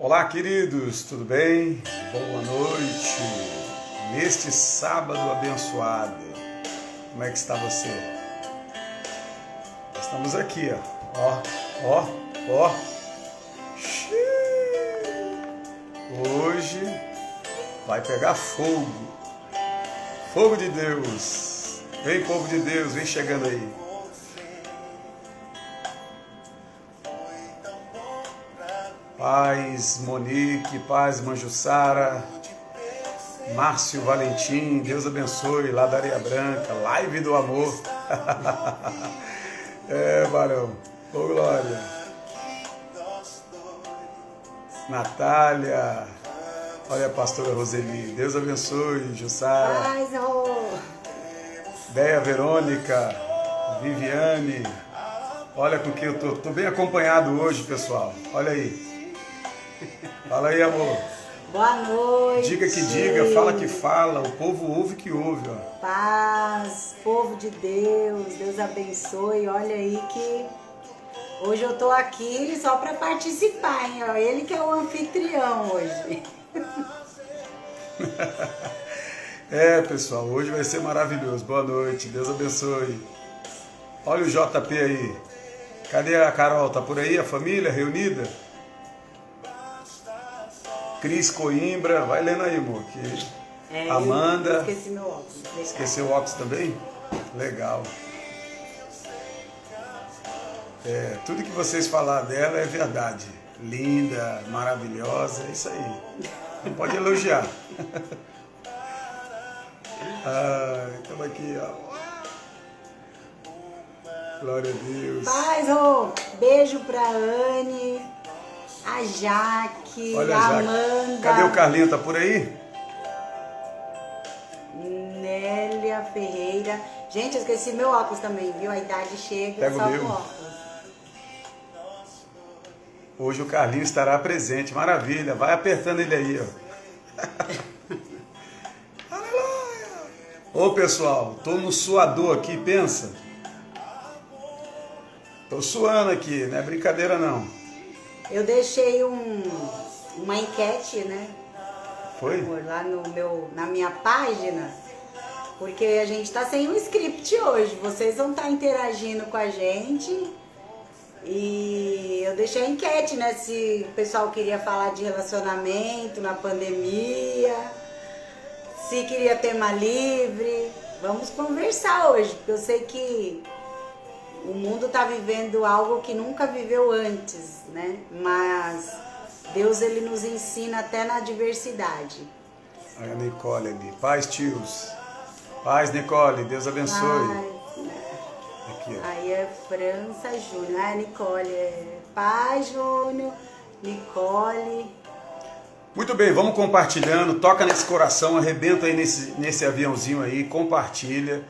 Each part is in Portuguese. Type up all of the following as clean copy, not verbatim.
Olá, queridos, tudo bem? Boa noite. Neste sábado abençoado, como é que está você? Estamos aqui, ó. Hoje vai pegar fogo. Fogo de Deus. Vem, povo de Deus, vem chegando aí. Paz Monique, paz Manjussara, Márcio Valentim, Deus abençoe, lá da Areia Branca, live do amor. Barão, ô glória. Natália, olha a pastora Roseli, Deus abençoe, Jussara. Paz, Deia Verônica, Viviane, olha com que eu tô bem acompanhado hoje, pessoal, olha aí. Fala aí, amor. Boa noite. Diga que diga, fala que fala, o povo ouve que ouve, ó. Paz, povo de Deus, Deus abençoe. Olha aí que hoje eu tô aqui só para participar, hein? Ó, ele que é o anfitrião hoje. Pessoal, hoje vai ser maravilhoso. Boa noite, Deus abençoe. Olha o JP aí. Cadê a Carol? Tá por aí a família reunida? Cris Coimbra, vai lendo aí, amor. Amanda. Eu esqueci meu óculos. Esqueceu o óculos também? Legal. Tudo que vocês falaram dela é verdade. Linda, maravilhosa, é isso aí. Não pode elogiar. Estamos aqui, ó. Glória a Deus. Paz, beijo pra Anne, a Jaque, olha, a Jaque. Amanda. Cadê o Carlinho? Tá por aí? Nélia Ferreira. Gente, eu esqueci meu óculos também, viu? A idade chega, pega só o meu. com óculos. Hoje o Carlinho estará presente. Maravilha. Vai apertando ele aí, ó. Aleluia! Ô, pessoal, tô no suador aqui, pensa. Tô suando aqui, não é brincadeira não. Eu deixei uma enquete, né? Foi? Lá na minha página, porque a gente tá sem um script hoje. Vocês vão estar interagindo com a gente. E eu deixei a enquete, né? Se o pessoal queria falar de relacionamento na pandemia, se queria tema livre. Vamos conversar hoje, porque eu sei que o mundo está vivendo algo que nunca viveu antes, né? Mas Deus, ele nos ensina até na adversidade. Aí a Nicole ali. Paz, tios. Paz, Nicole. Deus abençoe. Aqui, ó. Aí é França Júnior. Ah, Nicole. Paz, Júnior. Nicole. Muito bem, vamos compartilhando. Toca nesse coração, arrebenta aí nesse aviãozinho aí, compartilha.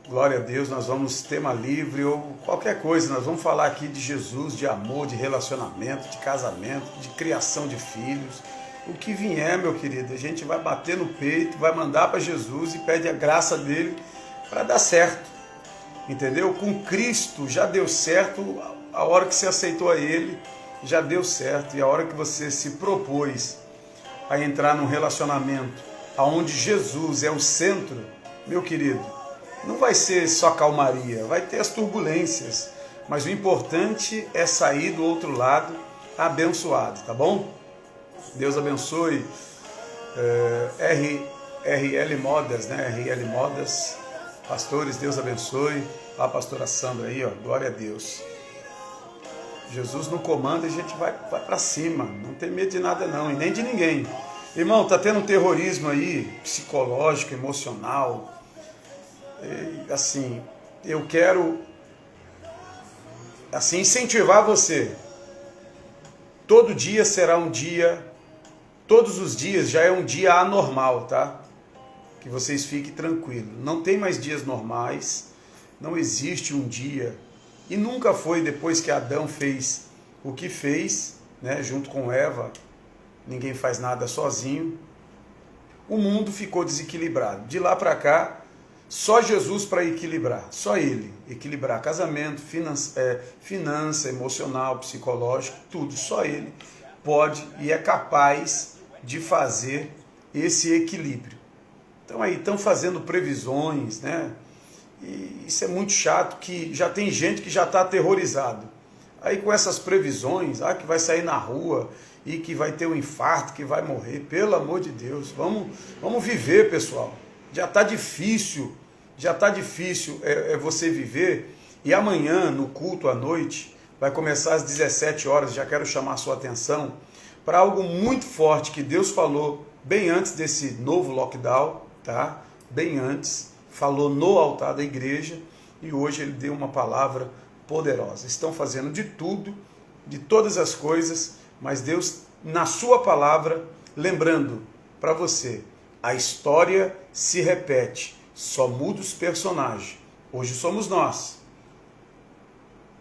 Glória a Deus, nós vamos tema livre ou qualquer coisa, nós vamos falar aqui de Jesus, de amor, de relacionamento, de casamento, de criação de filhos. O que vier, meu querido, a gente vai bater no peito, vai mandar para Jesus e pede a graça dele para dar certo. Entendeu? Com Cristo já deu certo, a hora que você aceitou a ele, já deu certo. E a hora que você se propôs a entrar num relacionamento onde Jesus é o centro, meu querido, não vai ser só calmaria, vai ter as turbulências, mas o importante é sair do outro lado abençoado, tá bom? Deus abençoe. RL Modas, né? RL Modas, pastores, Deus abençoe. A pastora Sandra aí, ó, glória a Deus. Jesus no comando, a gente vai para cima, não tem medo de nada não, e nem de ninguém. Irmão, tá tendo um terrorismo aí, psicológico, emocional. Assim, eu quero incentivar você. Todo dia será um dia, todos os dias já é um dia anormal, tá? Que vocês fiquem tranquilos. Não tem mais dias normais, não existe um dia, e nunca foi depois que Adão fez o que fez, né, junto com Eva, ninguém faz nada sozinho. O mundo ficou desequilibrado. De lá para cá, só Jesus para equilibrar, só Ele. Equilibrar casamento, finança emocional, psicológico, tudo, só Ele pode e é capaz de fazer esse equilíbrio. Então aí estão fazendo previsões, né? E isso é muito chato, que já tem gente que já está aterrorizado. Aí com essas previsões, que vai sair na rua e que vai ter um infarto, que vai morrer. Pelo amor de Deus, vamos viver, pessoal. Já está difícil você viver. E amanhã, no culto à noite, vai começar às 17 horas, já quero chamar a sua atenção para algo muito forte que Deus falou bem antes desse novo lockdown, tá? Bem antes, falou no altar da igreja e hoje ele deu uma palavra poderosa. Estão fazendo de tudo, de todas as coisas, mas Deus, na sua palavra, lembrando para você, a história se repete, só muda os personagens. Hoje somos nós.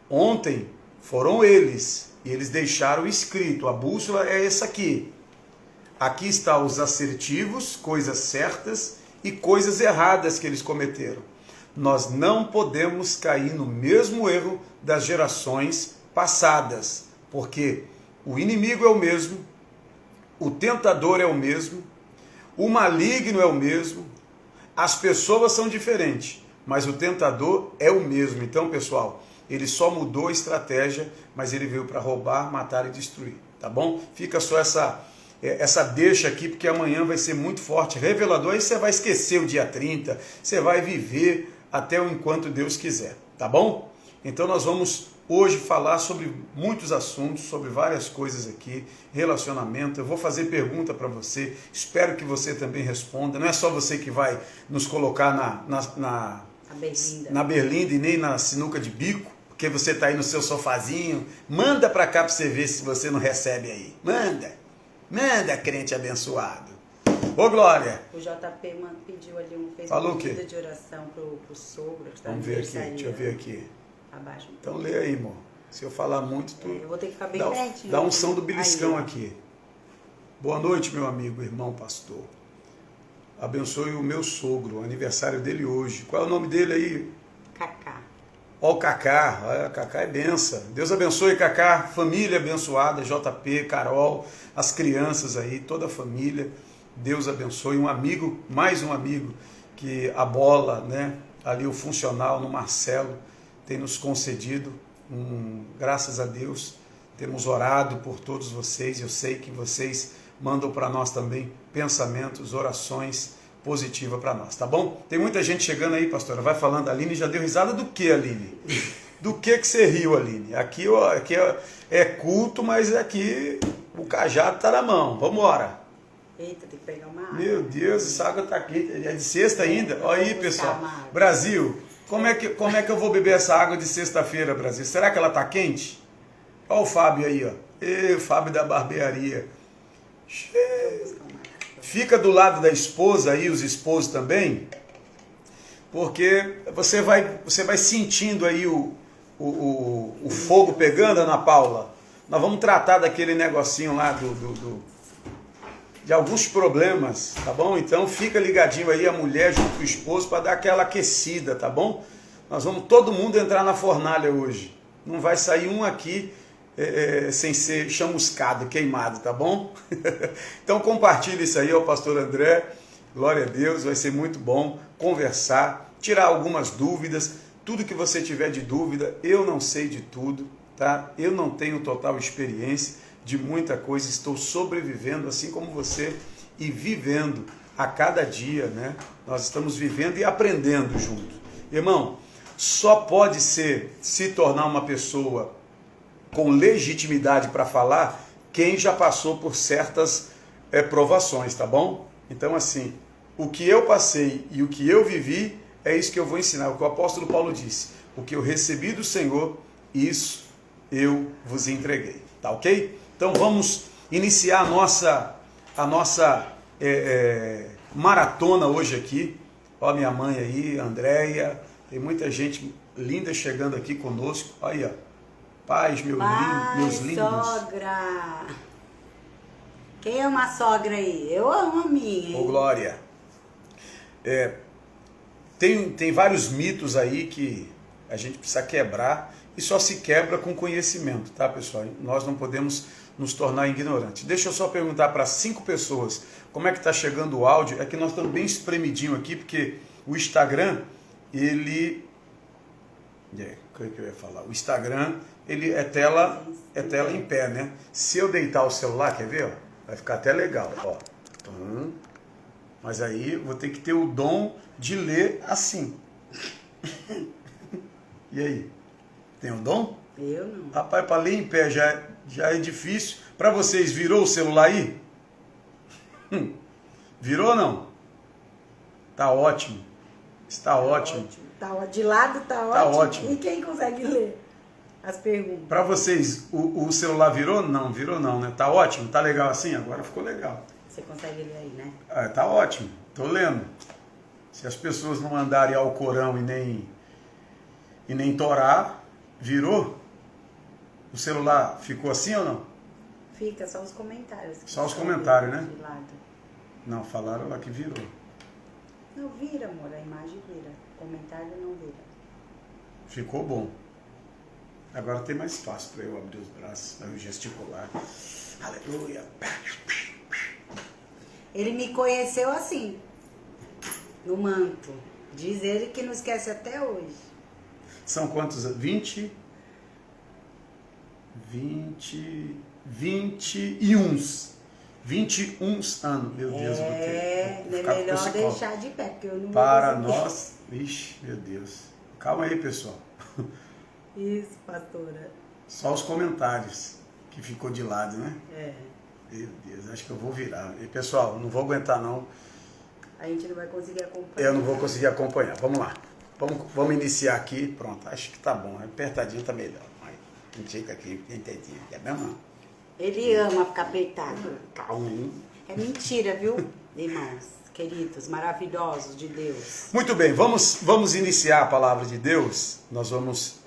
Ontem foram eles, e eles deixaram escrito, a bússola é essa aqui. Aqui estão os assertivos, coisas certas e coisas erradas que eles cometeram. Nós não podemos cair no mesmo erro das gerações passadas, porque o inimigo é o mesmo, o tentador é o mesmo, o maligno é o mesmo, as pessoas são diferentes, mas o tentador é o mesmo. Então, pessoal, ele só mudou a estratégia, mas ele veio para roubar, matar e destruir, tá bom? Fica só essa deixa aqui, porque amanhã vai ser muito forte, revelador, aí você vai esquecer o dia 30, você vai viver até o enquanto Deus quiser, tá bom? Então nós vamos hoje falar sobre muitos assuntos, sobre várias coisas aqui, relacionamento. Eu vou fazer pergunta para você, espero que você também responda. Não é só você que vai nos colocar na berlinda e nem na sinuca de bico, porque você está aí no seu sofazinho. Manda para cá para você ver se você não recebe aí. Manda, crente abençoado. Ô, Glória. O JP pediu ali fez Falou um o quê? pedido de oração pro sogro. Vamos ver aqui, deixa eu ver aqui. Abaixo. Então lê aí, irmão. Se eu falar muito, tu eu vou ter que ficar bem pertinho. Dá unção do beliscão aqui. Boa noite, meu amigo, irmão, pastor. Abençoe o meu sogro, aniversário dele hoje. Qual é o nome dele aí? Cacá. Ó, o Cacá. Cacá é benção. Deus abençoe, Cacá. Família abençoada, JP, Carol, as crianças aí, toda a família. Deus abençoe. Um amigo, mais um amigo, que a bola, né? Ali o funcional no Marcelo tem nos concedido. Graças a Deus, temos orado por todos vocês. Eu sei que vocês mandam para nós também pensamentos, orações positivas para nós, tá bom? Tem muita gente chegando aí, pastora. Vai falando, a Aline já deu risada do que, Aline? Do que você riu, Aline? Aqui é culto, mas aqui o cajado tá na mão. Vamos embora. Eita, tem que pegar uma água. Meu Deus, essa água tá quente. É de sexta ainda? Olha aí, pessoal. Brasil, como é que eu vou beber essa água de sexta-feira, Brasil? Será que ela tá quente? Olha o Fábio aí, ó. O Fábio da barbearia. Fica do lado da esposa aí, os esposos também, porque você vai sentindo aí o fogo pegando, Ana Paula. Nós vamos tratar daquele negocinho lá de alguns problemas, tá bom? Então fica ligadinho aí, a mulher junto com o esposo, para dar aquela aquecida, tá bom? Nós vamos todo mundo entrar na fornalha hoje. Não vai sair um aqui sem ser chamuscado, queimado, tá bom? Então compartilhe isso aí, ó, pastor André. Glória a Deus, vai ser muito bom conversar, tirar algumas dúvidas. Tudo que você tiver de dúvida, eu não sei de tudo, tá? Eu não tenho total experiência de muita coisa, estou sobrevivendo assim como você e vivendo a cada dia, né? Nós estamos vivendo e aprendendo junto. Irmão, só pode se tornar uma pessoa com legitimidade para falar quem já passou por certas provações, tá bom? Então, assim, o que eu passei e o que eu vivi, é isso que eu vou ensinar. O que o apóstolo Paulo disse: o que eu recebi do Senhor, isso eu vos entreguei, tá ok? Então vamos iniciar a nossa maratona hoje aqui. Ó, minha mãe aí, Andréia, tem muita gente linda chegando aqui conosco. Aí, ó. Paz, meus lindos. Sogra! Quem é uma sogra aí? Eu amo a minha, hein? Ô, Glória. Tem vários mitos aí que a gente precisa quebrar e só se quebra com conhecimento, tá, pessoal? Nós não podemos nos tornar ignorantes. Deixa eu só perguntar para 5 pessoas como é que está chegando o áudio. É que nós estamos bem espremidinho aqui, porque o Instagram, ele... O que eu ia falar? O Instagram, ele é tela em pé, né? Se eu deitar o celular, quer ver? Ó, vai ficar até legal, ó. Mas aí vou ter que ter o dom de ler assim. E aí? Tem o dom? Eu não. Rapaz, para ler em pé já é difícil. Para vocês, virou o celular aí? Virou ou não? Tá ótimo. Está ótimo. De lado tá ótimo. Tá ótimo. E quem consegue ler as perguntas? Para vocês, o celular virou? Não, virou não, né? Tá ótimo? Tá legal assim? Agora ficou legal. Você consegue ler aí, né? Tá ótimo. Tô lendo. Se as pessoas não mandarem ao Corão e nem Torá, virou? O celular ficou assim ou não? Fica, só os comentários. Só os comentários, né? De lado. Não, falaram lá que virou. Não vira, amor, a imagem vira. O comentário não vira. Ficou bom. Agora tem mais espaço para eu abrir os braços, para eu gesticular. Aleluia. Ele me conheceu assim, no manto. Diz ele que não esquece até hoje. São quantos? 21. 21 anos. Meu Deus, eu vou ter. É melhor deixar de pé, porque eu não Para vou nós. Ixi, meu Deus. Calma aí, pessoal. Isso, pastora. Só os comentários que ficou de lado, né? É. Meu Deus, acho que eu vou virar. E, pessoal, não vou aguentar não. A gente não vai conseguir acompanhar. Eu não vou conseguir acompanhar. Vamos lá. Vamos iniciar aqui. Pronto, acho que tá bom. Apertadinho tá melhor. A gente fica aqui, entendi. É mesmo? Ele ama ficar apertado. Calma aí. É mentira, viu, irmãos, queridos, maravilhosos de Deus. Muito bem, vamos iniciar a palavra de Deus. Nós vamos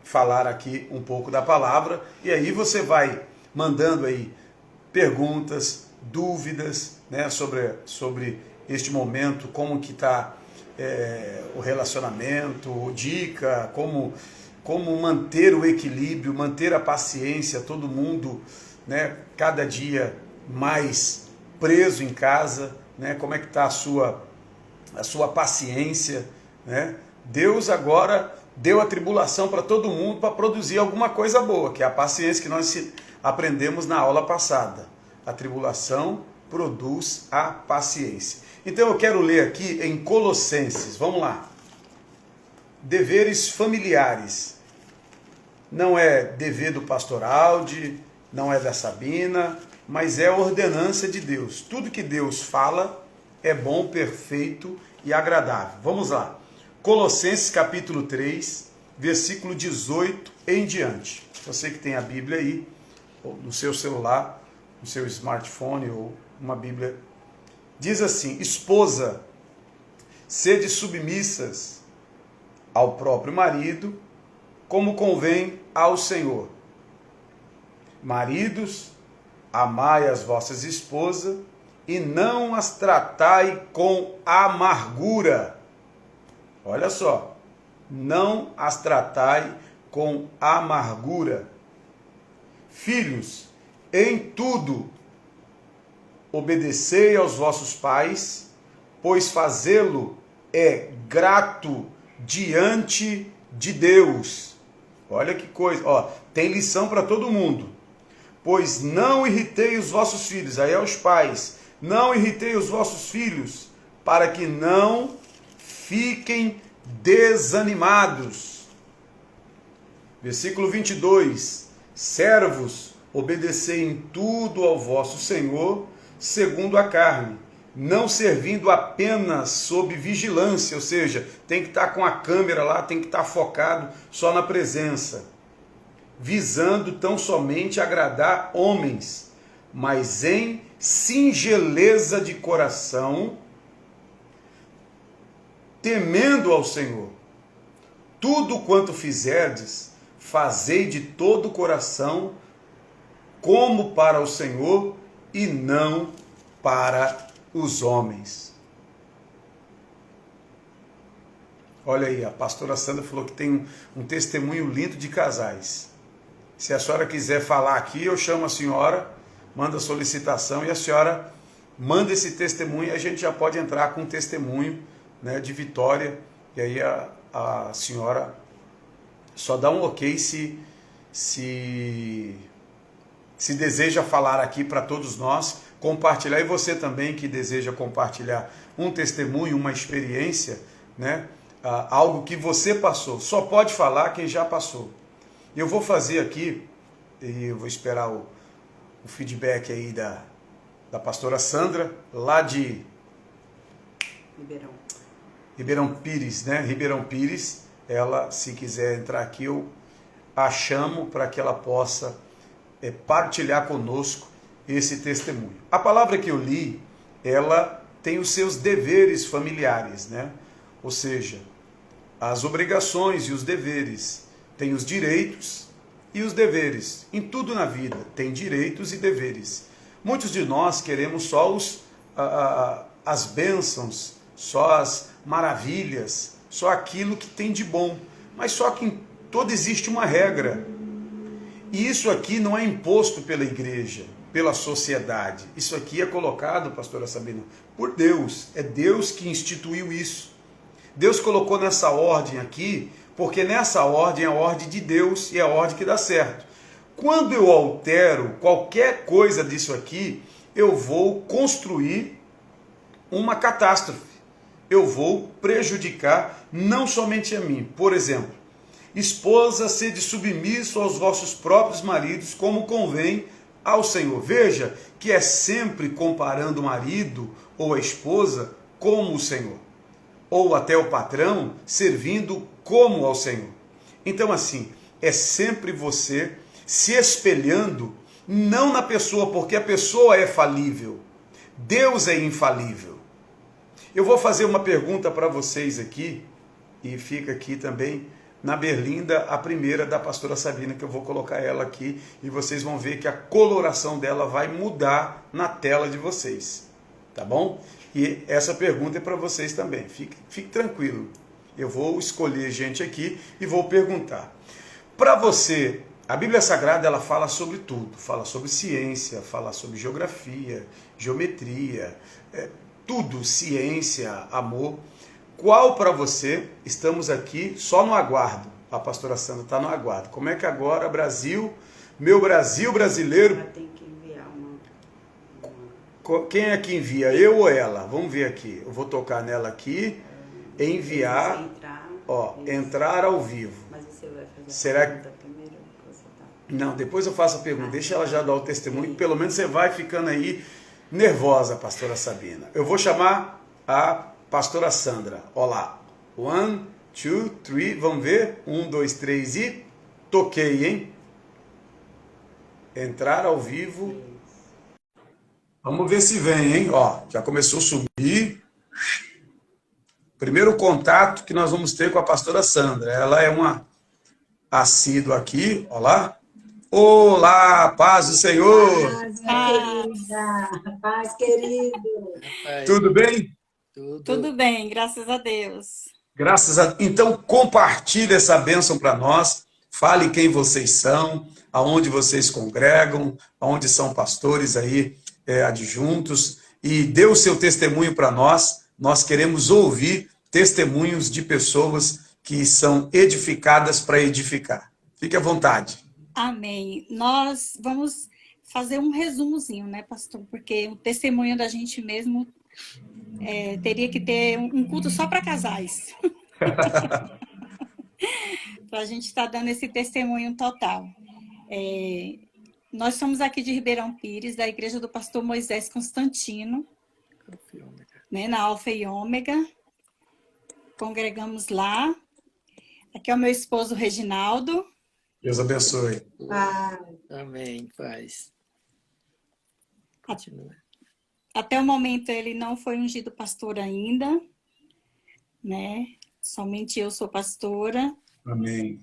falar aqui um pouco da palavra. E aí você vai mandando aí perguntas, dúvidas, né, sobre este momento, como que está o relacionamento, dica, como manter o equilíbrio, manter a paciência, todo mundo, né, cada dia mais preso em casa, né, como é que está a sua paciência, né? Deus agora deu a tribulação para todo mundo para produzir alguma coisa boa, que é a paciência que nós aprendemos na aula passada. A tribulação produz a paciência. Então eu quero ler aqui em Colossenses, vamos lá. Deveres familiares. Não é dever do pastor Aldi, não é da Sabina, mas é ordenança de Deus. Tudo que Deus fala é bom, perfeito e agradável. Vamos lá. Colossenses capítulo 3, versículo 18 em diante. Você que tem a Bíblia aí, ou no seu celular, no seu smartphone ou uma Bíblia, diz assim: esposa, sede submissas ao próprio marido, como convém ao Senhor. Maridos, amai as vossas esposas e não as tratai com amargura. Olha só, não as tratai com amargura. Filhos, em tudo obedecei aos vossos pais, pois fazê-lo é grato diante de Deus. Olha que coisa, ó, tem lição para todo mundo. Pois não irritei os vossos filhos, aí é os pais, não irritei os vossos filhos, para que não fiquem desanimados. Versículo 22. Servos, obedecei em tudo ao vosso Senhor, segundo a carne, não servindo apenas sob vigilância, ou seja, tem que estar com a câmera lá, tem que estar focado só na presença, visando tão somente agradar homens, mas em singeleza de coração, temendo ao Senhor. Tudo quanto fizerdes, fazei de todo o coração, como para o Senhor e não para os homens. Olha aí, a pastora Sandra falou que tem um testemunho lindo de casais. Se a senhora quiser falar aqui, eu chamo a senhora, manda a solicitação e a senhora manda esse testemunho e a gente já pode entrar com um testemunho, né, de vitória. E aí a senhora só dá um ok se deseja falar aqui para todos nós, compartilhar. E você também que deseja compartilhar um testemunho, uma experiência, né, algo que você passou. Só pode falar quem já passou. Eu vou fazer aqui, e eu vou esperar o feedback aí da pastora Sandra, lá de Ribeirão Pires, né? Ribeirão Pires. Ela, se quiser entrar aqui, eu a chamo para que ela possa partilhar conosco esse testemunho. A palavra que eu li, ela tem os seus deveres familiares, né? Ou seja, as obrigações e os deveres. Tem os direitos e os deveres. Em tudo na vida tem direitos e deveres. Muitos de nós queremos só as bênçãos, só as maravilhas, só aquilo que tem de bom. Mas só que em todo existe uma regra. E isso aqui não é imposto pela igreja, pela sociedade. Isso aqui é colocado, pastora Sabina, por Deus. É Deus que instituiu isso. Deus colocou nessa ordem aqui, porque nessa ordem é a ordem de Deus e é a ordem que dá certo. Quando eu altero qualquer coisa disso aqui, eu vou construir uma catástrofe. Eu vou prejudicar não somente a mim. Por exemplo, esposa, sede submisso aos vossos próprios maridos, como convém ao Senhor. Veja que é sempre comparando o marido ou a esposa como o Senhor. Ou até o patrão servindo como ao Senhor. Então assim, é sempre você se espelhando não na pessoa, porque a pessoa é falível. Deus é infalível. Eu vou fazer uma pergunta para vocês aqui, e fica aqui também na berlinda a primeira da pastora Sabina, que eu vou colocar ela aqui, e vocês vão ver que a coloração dela vai mudar na tela de vocês. Tá bom? E essa pergunta é para vocês também. Fique tranquilo. Eu vou escolher gente aqui e vou perguntar. Para você, a Bíblia Sagrada ela fala sobre tudo. Fala sobre ciência, fala sobre geografia, geometria, tudo, ciência, amor. Qual para você, estamos aqui só no aguardo. A pastora Sandra está no aguardo. Como é que agora, Brasil, meu Brasil brasileiro... Tem que enviar uma... Quem é que envia? Eu ou ela? Vamos ver aqui. Eu vou tocar nela aqui. Enviar. Entrar ao vivo. Mas você vai fazer Será a pergunta primeiro? Não, depois eu faço a pergunta. Deixa ela já dar o testemunho. Pelo menos você vai ficando aí nervosa, pastora Sabina. Eu vou chamar a pastora Sandra. Olá. 1, 2, 3. Vamos ver? 1, 2, 3 e... Toquei, hein? Entrar ao vivo. Vamos ver se vem, hein? Ó, já começou a subir. Primeiro contato que nós vamos ter com a pastora Sandra. Ela é uma assídua aqui, ó lá. Olá, paz do Senhor. Paz, minha querida. Paz, querido. Tudo bem? Tudo bem, graças a Deus. Graças a... Então, compartilhe essa bênção para nós. Fale quem vocês são, aonde vocês congregam, aonde são pastores aí, adjuntos. E dê o seu testemunho para nós. Nós queremos ouvir testemunhos de pessoas que são edificadas para edificar. Fique à vontade. Amém. Nós vamos fazer um resumozinho, né, pastor? Porque o testemunho da gente mesmo teria que ter um culto só para casais. Para a gente estar dando esse testemunho total. Nós somos aqui de Ribeirão Pires, da igreja do pastor Moisés Constantino, né, na Alfa e Ômega. Congregamos lá. Aqui é o meu esposo Reginaldo. Deus abençoe. Amém, paz. Continua. Até o momento ele não foi ungido pastor ainda, né? Somente eu sou pastora. Amém.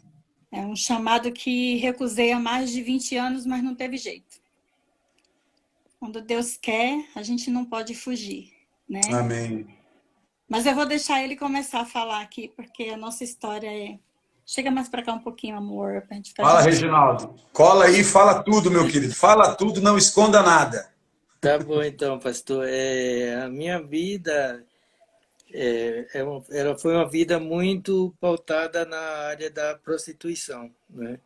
É um chamado que recusei há mais de 20 anos, mas não teve jeito. Quando Deus quer, a gente não pode fugir, né? Amém. Mas eu vou deixar ele começar a falar aqui, porque a nossa história é... Chega mais para cá um pouquinho, amor, para a gente ficar Fala, junto. Reginaldo. Cola aí, fala tudo, meu querido. Fala tudo, não esconda nada. Tá bom então, pastor. A minha vida foi uma vida muito pautada na área da prostituição, né?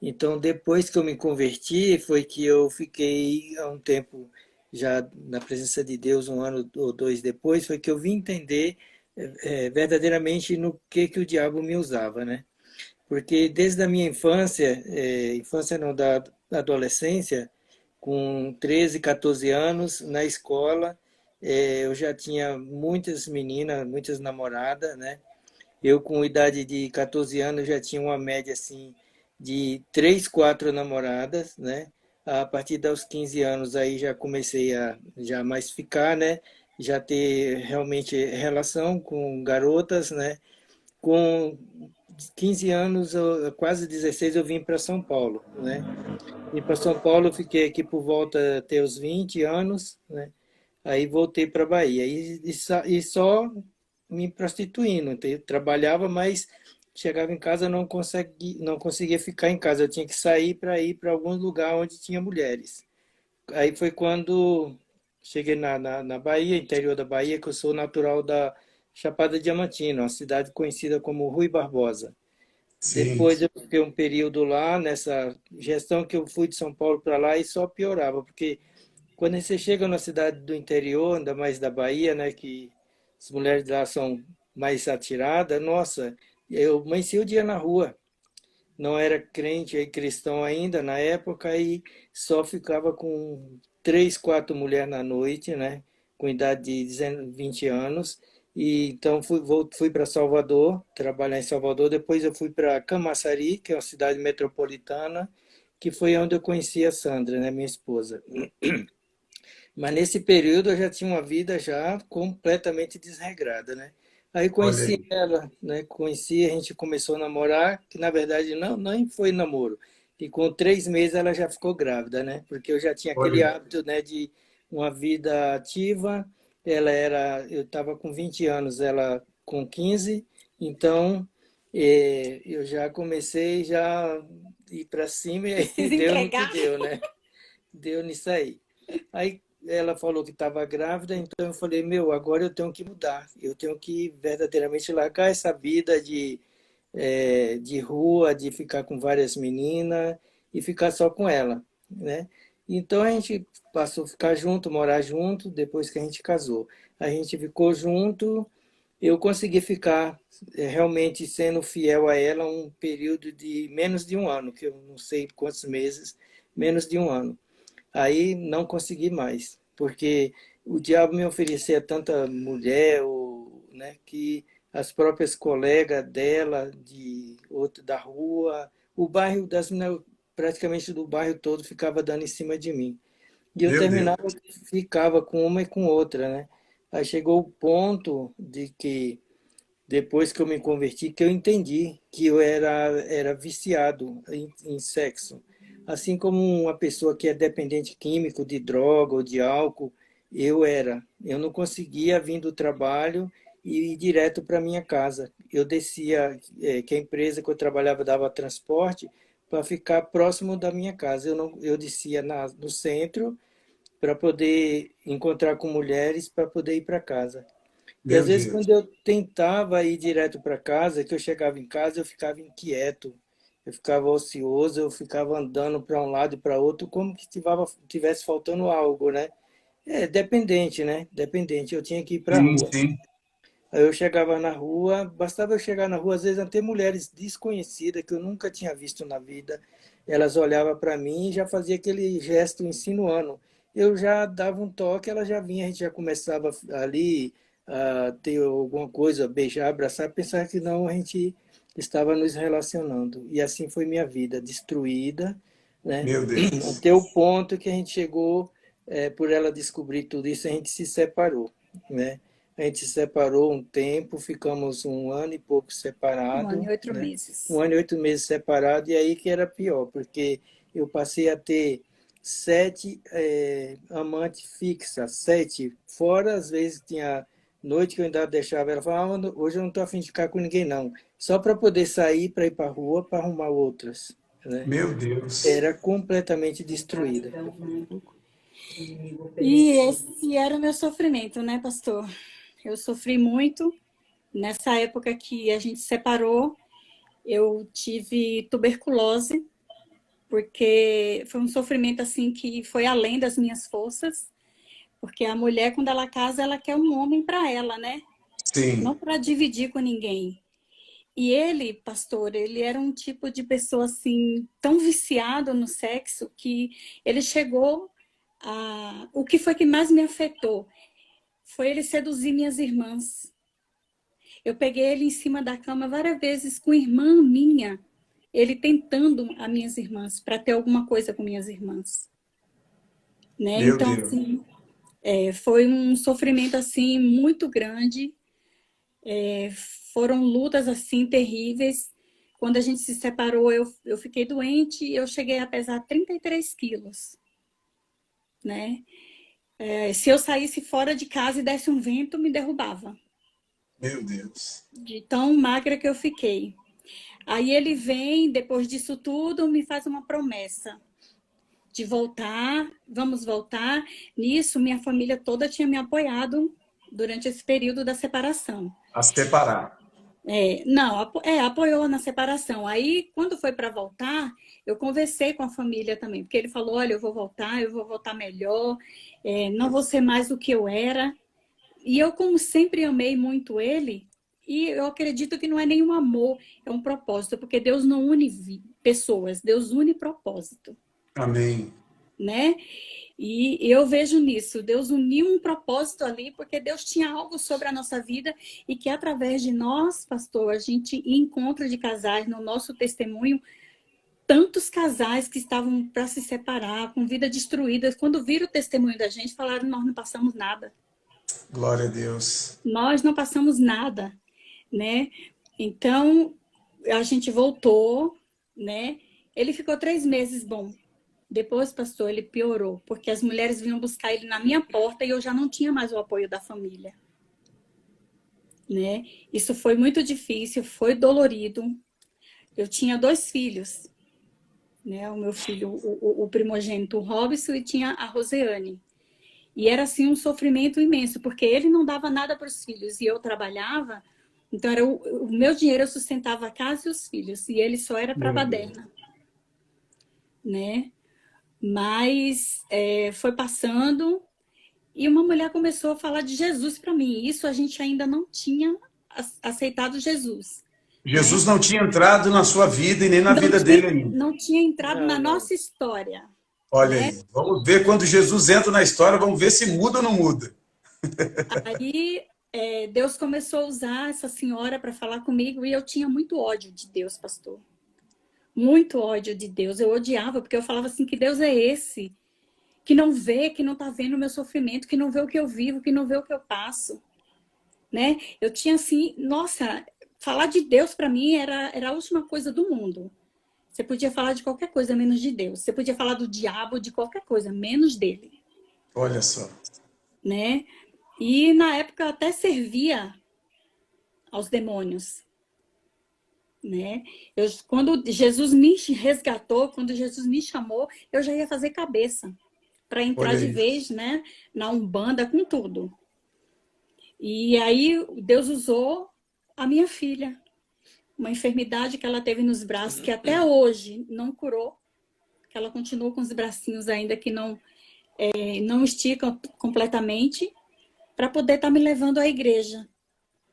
Então, depois que eu me converti, foi que eu fiquei há um tempo já na presença de Deus, um ano ou dois depois, foi que eu vim entender verdadeiramente no que o diabo me usava, né? Porque desde a minha infância, infância não, da adolescência, com 13, 14 anos, na escola, eu já tinha muitas meninas, muitas namoradas, né? Eu, com idade de 14 anos, já tinha uma média assim de 3, 4 namoradas, né? A partir dos 15 anos aí já comecei a já mais ficar, né? Já ter realmente relação com garotas, né? Com 15 anos, quase 16, eu vim para São Paulo, né? Vim para São Paulo, fiquei aqui por volta até os 20 anos, né? Aí voltei para a Bahia e só me prostituindo. Então, eu trabalhava, mas chegava em casa não conseguia ficar em casa. Eu tinha que sair para ir para algum lugar onde tinha mulheres. Aí foi quando cheguei na Bahia, interior da Bahia, que eu sou natural da Chapada Diamantina, uma cidade conhecida como Rui Barbosa. Sim. Depois eu fiquei um período lá, nessa gestão que eu fui de São Paulo para lá e só piorava, porque quando você chega na cidade do interior, ainda mais da Bahia, né, que as mulheres lá são mais atiradas, nossa, eu amanheci o dia na rua. Não era crente e cristão ainda na época e só ficava com 3, 4 mulheres na noite, né, com idade de 20 anos. E então fui para Salvador, trabalhar em Salvador. Depois eu fui para Camaçari, que é uma cidade metropolitana, que foi onde eu conheci a Sandra, né, minha esposa. Mas nesse período eu já tinha uma vida já completamente desregrada, né? Aí Olha conheci aí. ela, né? Conheci, a gente começou a namorar, que na verdade não, nem foi namoro. E com 3 meses ela já ficou grávida, né? Porque eu já tinha Olha aquele aí. hábito, né, de uma vida ativa. Eu estava com 20 anos, ela com 15. Então eu já comecei já ir para cima e aí Precisa deu no que entregar. deu, né? Deu nisso aí. Aí ela falou que estava grávida, então eu falei, meu, agora eu tenho que mudar. Eu tenho que verdadeiramente largar essa vida de rua, de ficar com várias meninas e ficar só com ela, né? Então a gente passou a ficar junto, morar junto, depois que a gente casou. A gente ficou junto, eu consegui ficar realmente sendo fiel a ela um período de menos de um ano, que eu não sei quantos meses, menos de um ano. Aí não consegui mais, porque o diabo me oferecia tanta mulher, né, que as próprias colegas dela, de outro da rua, o bairro das meninas, praticamente do bairro todo, ficava dando em cima de mim. E eu Meu Deus. terminava, ficava com uma e com outra, né? Aí chegou o ponto de que, depois que eu me converti, que eu entendi que eu era viciado em sexo. Assim como uma pessoa que é dependente químico de droga ou de álcool, eu era. Eu não conseguia vir do trabalho e ir direto para minha casa. Eu descia, que a empresa que eu trabalhava dava transporte para ficar próximo da minha casa. Eu descia no centro para poder encontrar com mulheres para poder ir para casa. E às Meu vezes, Deus. quando eu tentava ir direto para casa, que eu chegava em casa, eu ficava inquieto, eu ficava ocioso, eu ficava andando para um lado e para outro, como que tivesse faltando algo, né? Dependente, né? Dependente. Eu tinha que ir para a Sim, rua. sim. Aí eu chegava na rua, bastava eu chegar na rua, às vezes até mulheres desconhecidas que eu nunca tinha visto na vida, elas olhavam para mim e já fazia aquele gesto insinuando. Eu já dava um toque, ela já vinha, a gente já começava ali a ter alguma coisa, beijar, abraçar, pensar que não, a gente estava nos relacionando. E assim foi minha vida, destruída, né? Meu Deus. Até o ponto que a gente chegou, por ela descobrir tudo isso, a gente se separou, né? A gente se separou um tempo, ficamos um ano e pouco 1 ano separados, e oito né? meses. 1 ano e 8 meses separados, e aí que era pior, porque eu passei a ter 7 amantes fixas, 7, fora às vezes tinha noite que eu ainda deixava, ela falava, hoje eu não estou a fim de ficar com ninguém, não. Só para poder sair, para ir para a rua, para arrumar outras. Né? Meu Deus. Era completamente destruída. E esse era o meu sofrimento, né, pastor? Eu sofri muito. Nessa época que a gente separou, eu tive tuberculose, porque foi um sofrimento assim que foi além das minhas forças, porque a mulher, quando ela casa, ela quer um homem para ela, né? Não Sim. para dividir com ninguém. E ele, pastor, ele era um tipo de pessoa assim, tão viciado no sexo, que ele chegou a... O que foi que mais me afetou foi ele seduzir minhas irmãs. Eu peguei ele em cima da cama várias vezes com irmã minha, ele tentando as minhas irmãs, para ter alguma coisa com minhas irmãs. Né? Meu Então, Deus. assim, foi um sofrimento assim muito grande. Foram lutas assim terríveis. Quando a gente se separou, eu fiquei doente e eu cheguei a pesar 33 quilos. Né? Se eu saísse fora de casa e desse um vento, me derrubava. Meu Deus. De tão magra que eu fiquei. Aí ele vem, depois disso tudo, me faz uma promessa de voltar, vamos voltar. Nisso, minha família toda tinha me apoiado durante esse período da separação. A separar. Não, apoiou na separação. Aí, quando foi para voltar, eu conversei com a família também, porque ele falou, olha, eu vou voltar melhor, não vou ser mais o que eu era. E eu, como sempre amei muito ele, e eu acredito que não é nenhum amor, é um propósito, porque Deus não une pessoas, Deus une propósito. Amém. Né? E eu vejo nisso, Deus uniu um propósito ali, porque Deus tinha algo sobre a nossa vida e que através de nós, pastor, a gente em encontro de casais, no nosso testemunho, tantos casais que estavam para se separar, com vida destruída, quando viram o testemunho da gente, falaram, nós não passamos nada. Glória a Deus. Nós não passamos nada, né? Então, a gente voltou, né? Ele ficou 3 meses bom. Depois, pastor, ele piorou, porque as mulheres vinham buscar ele na minha porta e eu já não tinha mais o apoio da família. Né? Isso foi muito difícil, foi dolorido. Eu tinha 2 filhos, né? O meu filho, o primogênito, o Robson, e tinha a Roseane. E era assim um sofrimento imenso, porque ele não dava nada para os filhos e eu trabalhava, então era o meu dinheiro, eu sustentava a casa e os filhos, e ele só era para a baderna. Né? Mas foi passando e uma mulher começou a falar de Jesus para mim. Isso a gente ainda não tinha aceitado Jesus. Jesus não tinha entrado na sua vida e nem na vida dele ainda. Não tinha entrado na nossa história. Olha né? aí, vamos ver quando Jesus entra na história, vamos ver se muda ou não muda. Aí Deus começou a usar essa senhora para falar comigo e eu tinha muito ódio de Deus, pastor. Muito ódio de Deus. Eu odiava, porque eu falava assim, que Deus é esse? Que não vê, que não está vendo o meu sofrimento, que não vê o que eu vivo, que não vê o que eu passo. Né? Eu tinha assim, nossa, falar de Deus para mim era a última coisa do mundo. Você podia falar de qualquer coisa menos de Deus. Você podia falar do diabo, de qualquer coisa, menos dele. Olha só. Né? E na época eu até servia aos demônios. Né? Quando Jesus me resgatou, quando Jesus me chamou, eu já ia fazer cabeça para entrar de vez, né, na Umbanda com tudo. E aí Deus usou a minha filha, uma enfermidade que ela teve nos braços, que até hoje não curou, que ela continua com os bracinhos ainda que não esticam completamente, para poder estar me levando à igreja.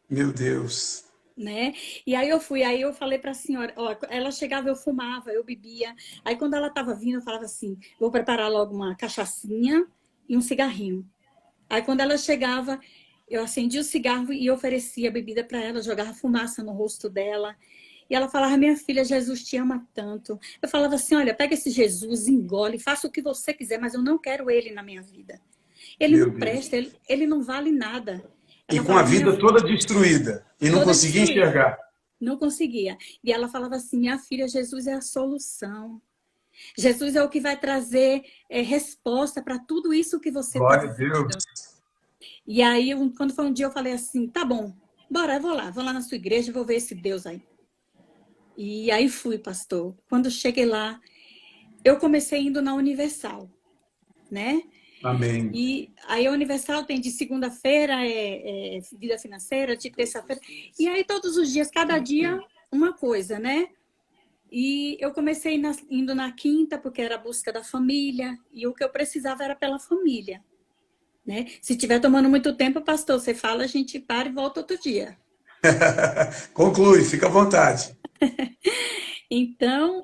Meu Deus. Né? E aí eu falei para a senhora, ó, ela chegava, eu fumava, eu bebia. Aí quando ela estava vindo, eu falava assim, vou preparar logo uma cachaçinha e um cigarrinho. Aí quando ela chegava, eu acendia o cigarro e oferecia a bebida para ela, jogava fumaça no rosto dela. E ela falava, minha filha, Jesus te ama tanto. Eu falava assim, olha, pega esse Jesus, engole, faça o que você quiser, mas eu não quero ele na minha vida. Ele não presta, ele não vale nada. E com a vida toda destruída. E não conseguia enxergar. Não conseguia. E ela falava assim, minha filha, Jesus é a solução. Jesus é o que vai trazer resposta para tudo isso que você está vivendo. Glória a Deus. E aí, quando foi um dia, eu falei assim, tá bom, bora, eu vou lá na sua igreja, vou ver esse Deus aí. E aí fui, pastor. Quando cheguei lá, eu comecei indo na Universal, né? Amém. E aí a Universal tem de segunda-feira vida financeira, de terça-feira. E aí todos os dias, cada dia, uma coisa, né? E eu comecei indo na quinta, porque era a busca da família, e o que eu precisava era pela família, né? Se estiver tomando muito tempo, pastor, você fala, a gente para e volta outro dia. Conclui, fica à vontade. Então,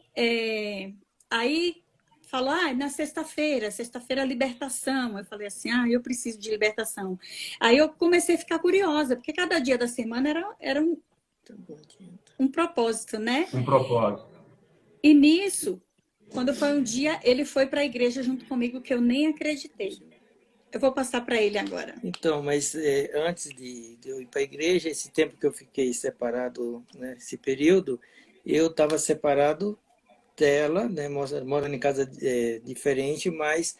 aí falou, na sexta-feira é libertação. Eu falei assim, eu preciso de libertação. Aí eu comecei a ficar curiosa, porque cada dia da semana era um propósito, né? Um propósito. E nisso, quando foi um dia, ele foi para a igreja junto comigo, que eu nem acreditei. Eu vou passar para ele agora. Então, mas antes de eu ir para a igreja, esse tempo que eu fiquei separado, né, esse período, eu estava separado dela, né, morando em casa diferente, mas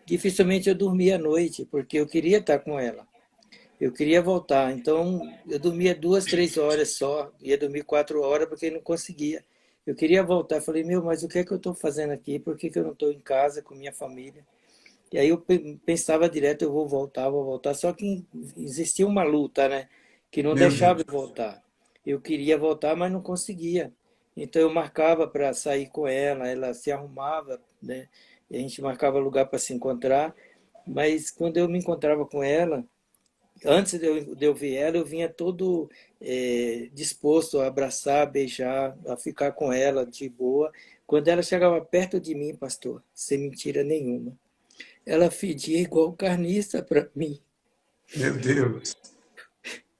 dificilmente eu dormia à noite, porque eu queria estar com ela. Eu queria voltar, então eu dormia 2, 3 horas só, ia dormir 4 horas porque não conseguia. Eu queria voltar, falei, mas o que é que eu estou fazendo aqui? Por que que eu não estou em casa com minha família? E aí eu pensava direto, eu vou voltar. Só que existia uma luta, né? Que não Meu deixava Deus. eu voltar. Eu queria voltar, mas não conseguia. Então eu marcava para sair com ela se arrumava, né? E a gente marcava lugar para se encontrar. Mas quando eu me encontrava com ela, antes de eu ver ela, eu vinha todo disposto a abraçar, beijar, a ficar com ela de boa. Quando ela chegava perto de mim, pastor, sem mentira nenhuma, ela fedia igual carniça para mim. Meu Deus.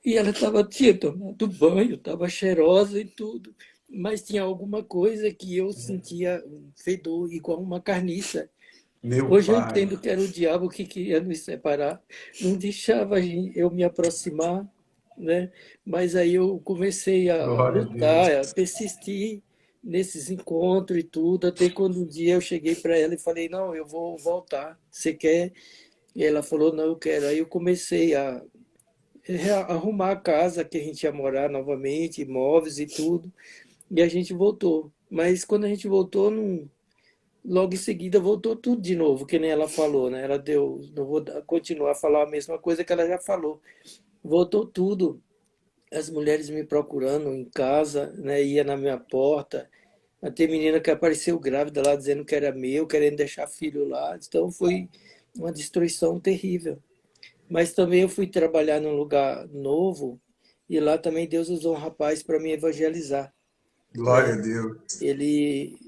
E ela tinha tomado banho, estava cheirosa e tudo. Mas tinha alguma coisa que eu sentia um fedor igual uma carniça. Meu Hoje eu pai. entendo que era o diabo que queria nos separar. Não deixava eu me aproximar, né? Mas aí eu comecei a Glória a Deus. lutar, a persistir nesses encontros e tudo, até quando um dia eu cheguei para ela e falei, não, eu vou voltar, você quer? E ela falou, não, eu quero. Aí eu comecei a arrumar a casa que a gente ia morar novamente, imóveis e tudo, e a gente voltou. Mas quando a gente voltou, não, logo em seguida voltou tudo de novo, que nem ela falou, né? Ela deu, não vou continuar a falar a mesma coisa que ela já falou. Voltou tudo. As mulheres me procurando em casa, né? Ia na minha porta. Até menina que apareceu grávida lá dizendo que era meu, querendo deixar filho lá. Então foi uma destruição terrível. Mas também eu fui trabalhar num lugar novo e lá também Deus usou um rapaz para me evangelizar, Glória a né? Deus.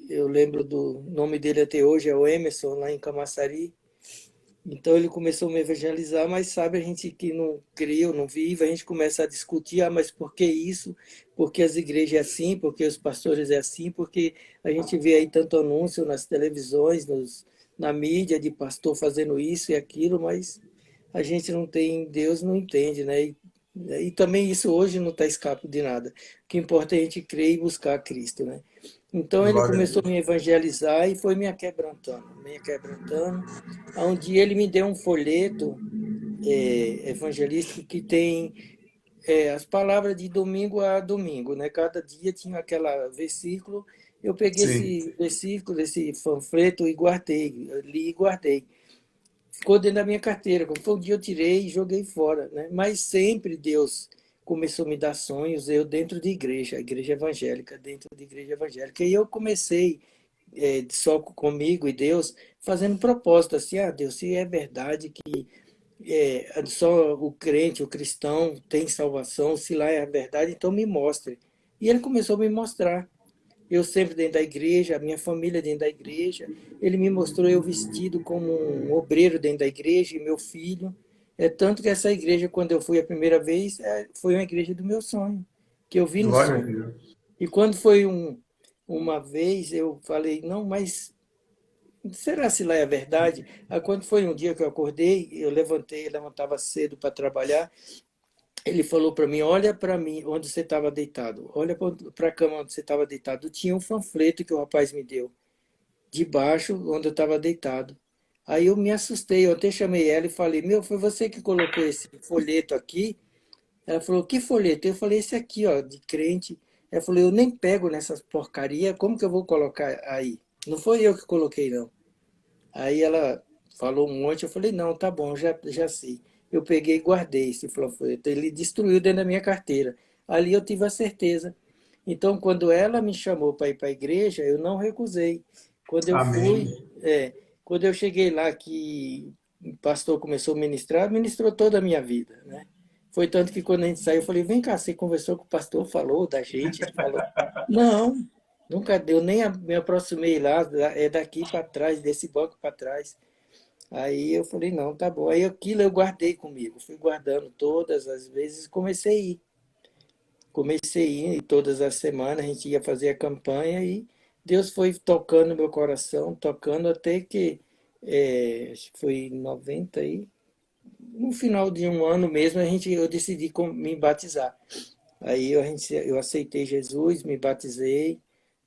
Eu lembro do nome dele até hoje, é o Emerson, lá em Camaçari. Então ele começou a me evangelizar, mas sabe, a gente que não creu, não vive, a gente começa a discutir, mas por que isso? Por que as igrejas é assim? Por que os pastores é assim? Porque a gente vê aí tanto anúncio nas televisões, na mídia de pastor fazendo isso e aquilo, mas a gente não tem, Deus não entende, né? E também isso hoje não está escapo de nada. O que importa é a gente crer e buscar Cristo, né? Então ele Glória a começou a Deus. me evangelizar e foi me aquebrantando, me aquebrantando. Um dia ele me deu um folheto evangelístico que tem as palavras de domingo a domingo, né? Cada dia tinha aquele versículo. Eu peguei Sim. esse versículo, esse panfleto e guardei, li e guardei. Ficou dentro da minha carteira. Quando foi um dia eu tirei e joguei fora, né? Mas sempre Deus começou a me dar sonhos, eu dentro de igreja, igreja evangélica, dentro de igreja evangélica. E eu comecei só comigo e Deus, fazendo propósito assim, Deus, se é verdade que só o crente, o cristão tem salvação, se lá é a verdade, então me mostre. E ele começou a me mostrar. Eu sempre dentro da igreja, a minha família dentro da igreja. Ele me mostrou eu vestido como um obreiro dentro da igreja e meu filho. É tanto que essa igreja, quando eu fui a primeira vez, foi uma igreja do meu sonho, que eu vi no Glória a sonho. Deus. E quando foi uma vez, eu falei, não, mas será se lá é a verdade? Aí quando foi um dia que eu acordei, eu levantava cedo para trabalhar, ele falou para mim, olha para mim onde você estava deitado, olha para a cama onde você estava deitado. Tinha um panfleto que o rapaz me deu, debaixo onde eu estava deitado. Aí eu me assustei, eu até chamei ela e falei, meu, foi você que colocou esse folheto aqui? Ela falou, que folheto? Eu falei, esse aqui, ó, de crente. Ela falou, eu nem pego nessas porcaria, como que eu vou colocar aí? Não foi eu que coloquei, não. Aí ela falou um monte, eu falei, não, tá bom, já sei. Eu peguei e guardei esse folheto. Ele destruiu dentro da minha carteira. Ali eu tive a certeza. Então, quando ela me chamou para ir para a igreja, eu não recusei. Quando eu fui, Amém. quando eu cheguei lá que o pastor começou a ministrar, ministrou toda a minha vida, né? Foi tanto que quando a gente saiu, eu falei, vem cá, você conversou com o pastor, falou da gente? Ele falou, não, nunca deu, nem me aproximei lá, é daqui para trás, desse banco para trás. Aí eu falei, não, tá bom. Aí aquilo eu guardei comigo, fui guardando todas as vezes, comecei a ir. Comecei a ir todas as semanas, a gente ia fazer a campanha e Deus foi tocando meu coração, tocando até que, acho que foi em 90 aí, no final de um ano mesmo, eu decidi me batizar. Aí eu aceitei Jesus, me batizei,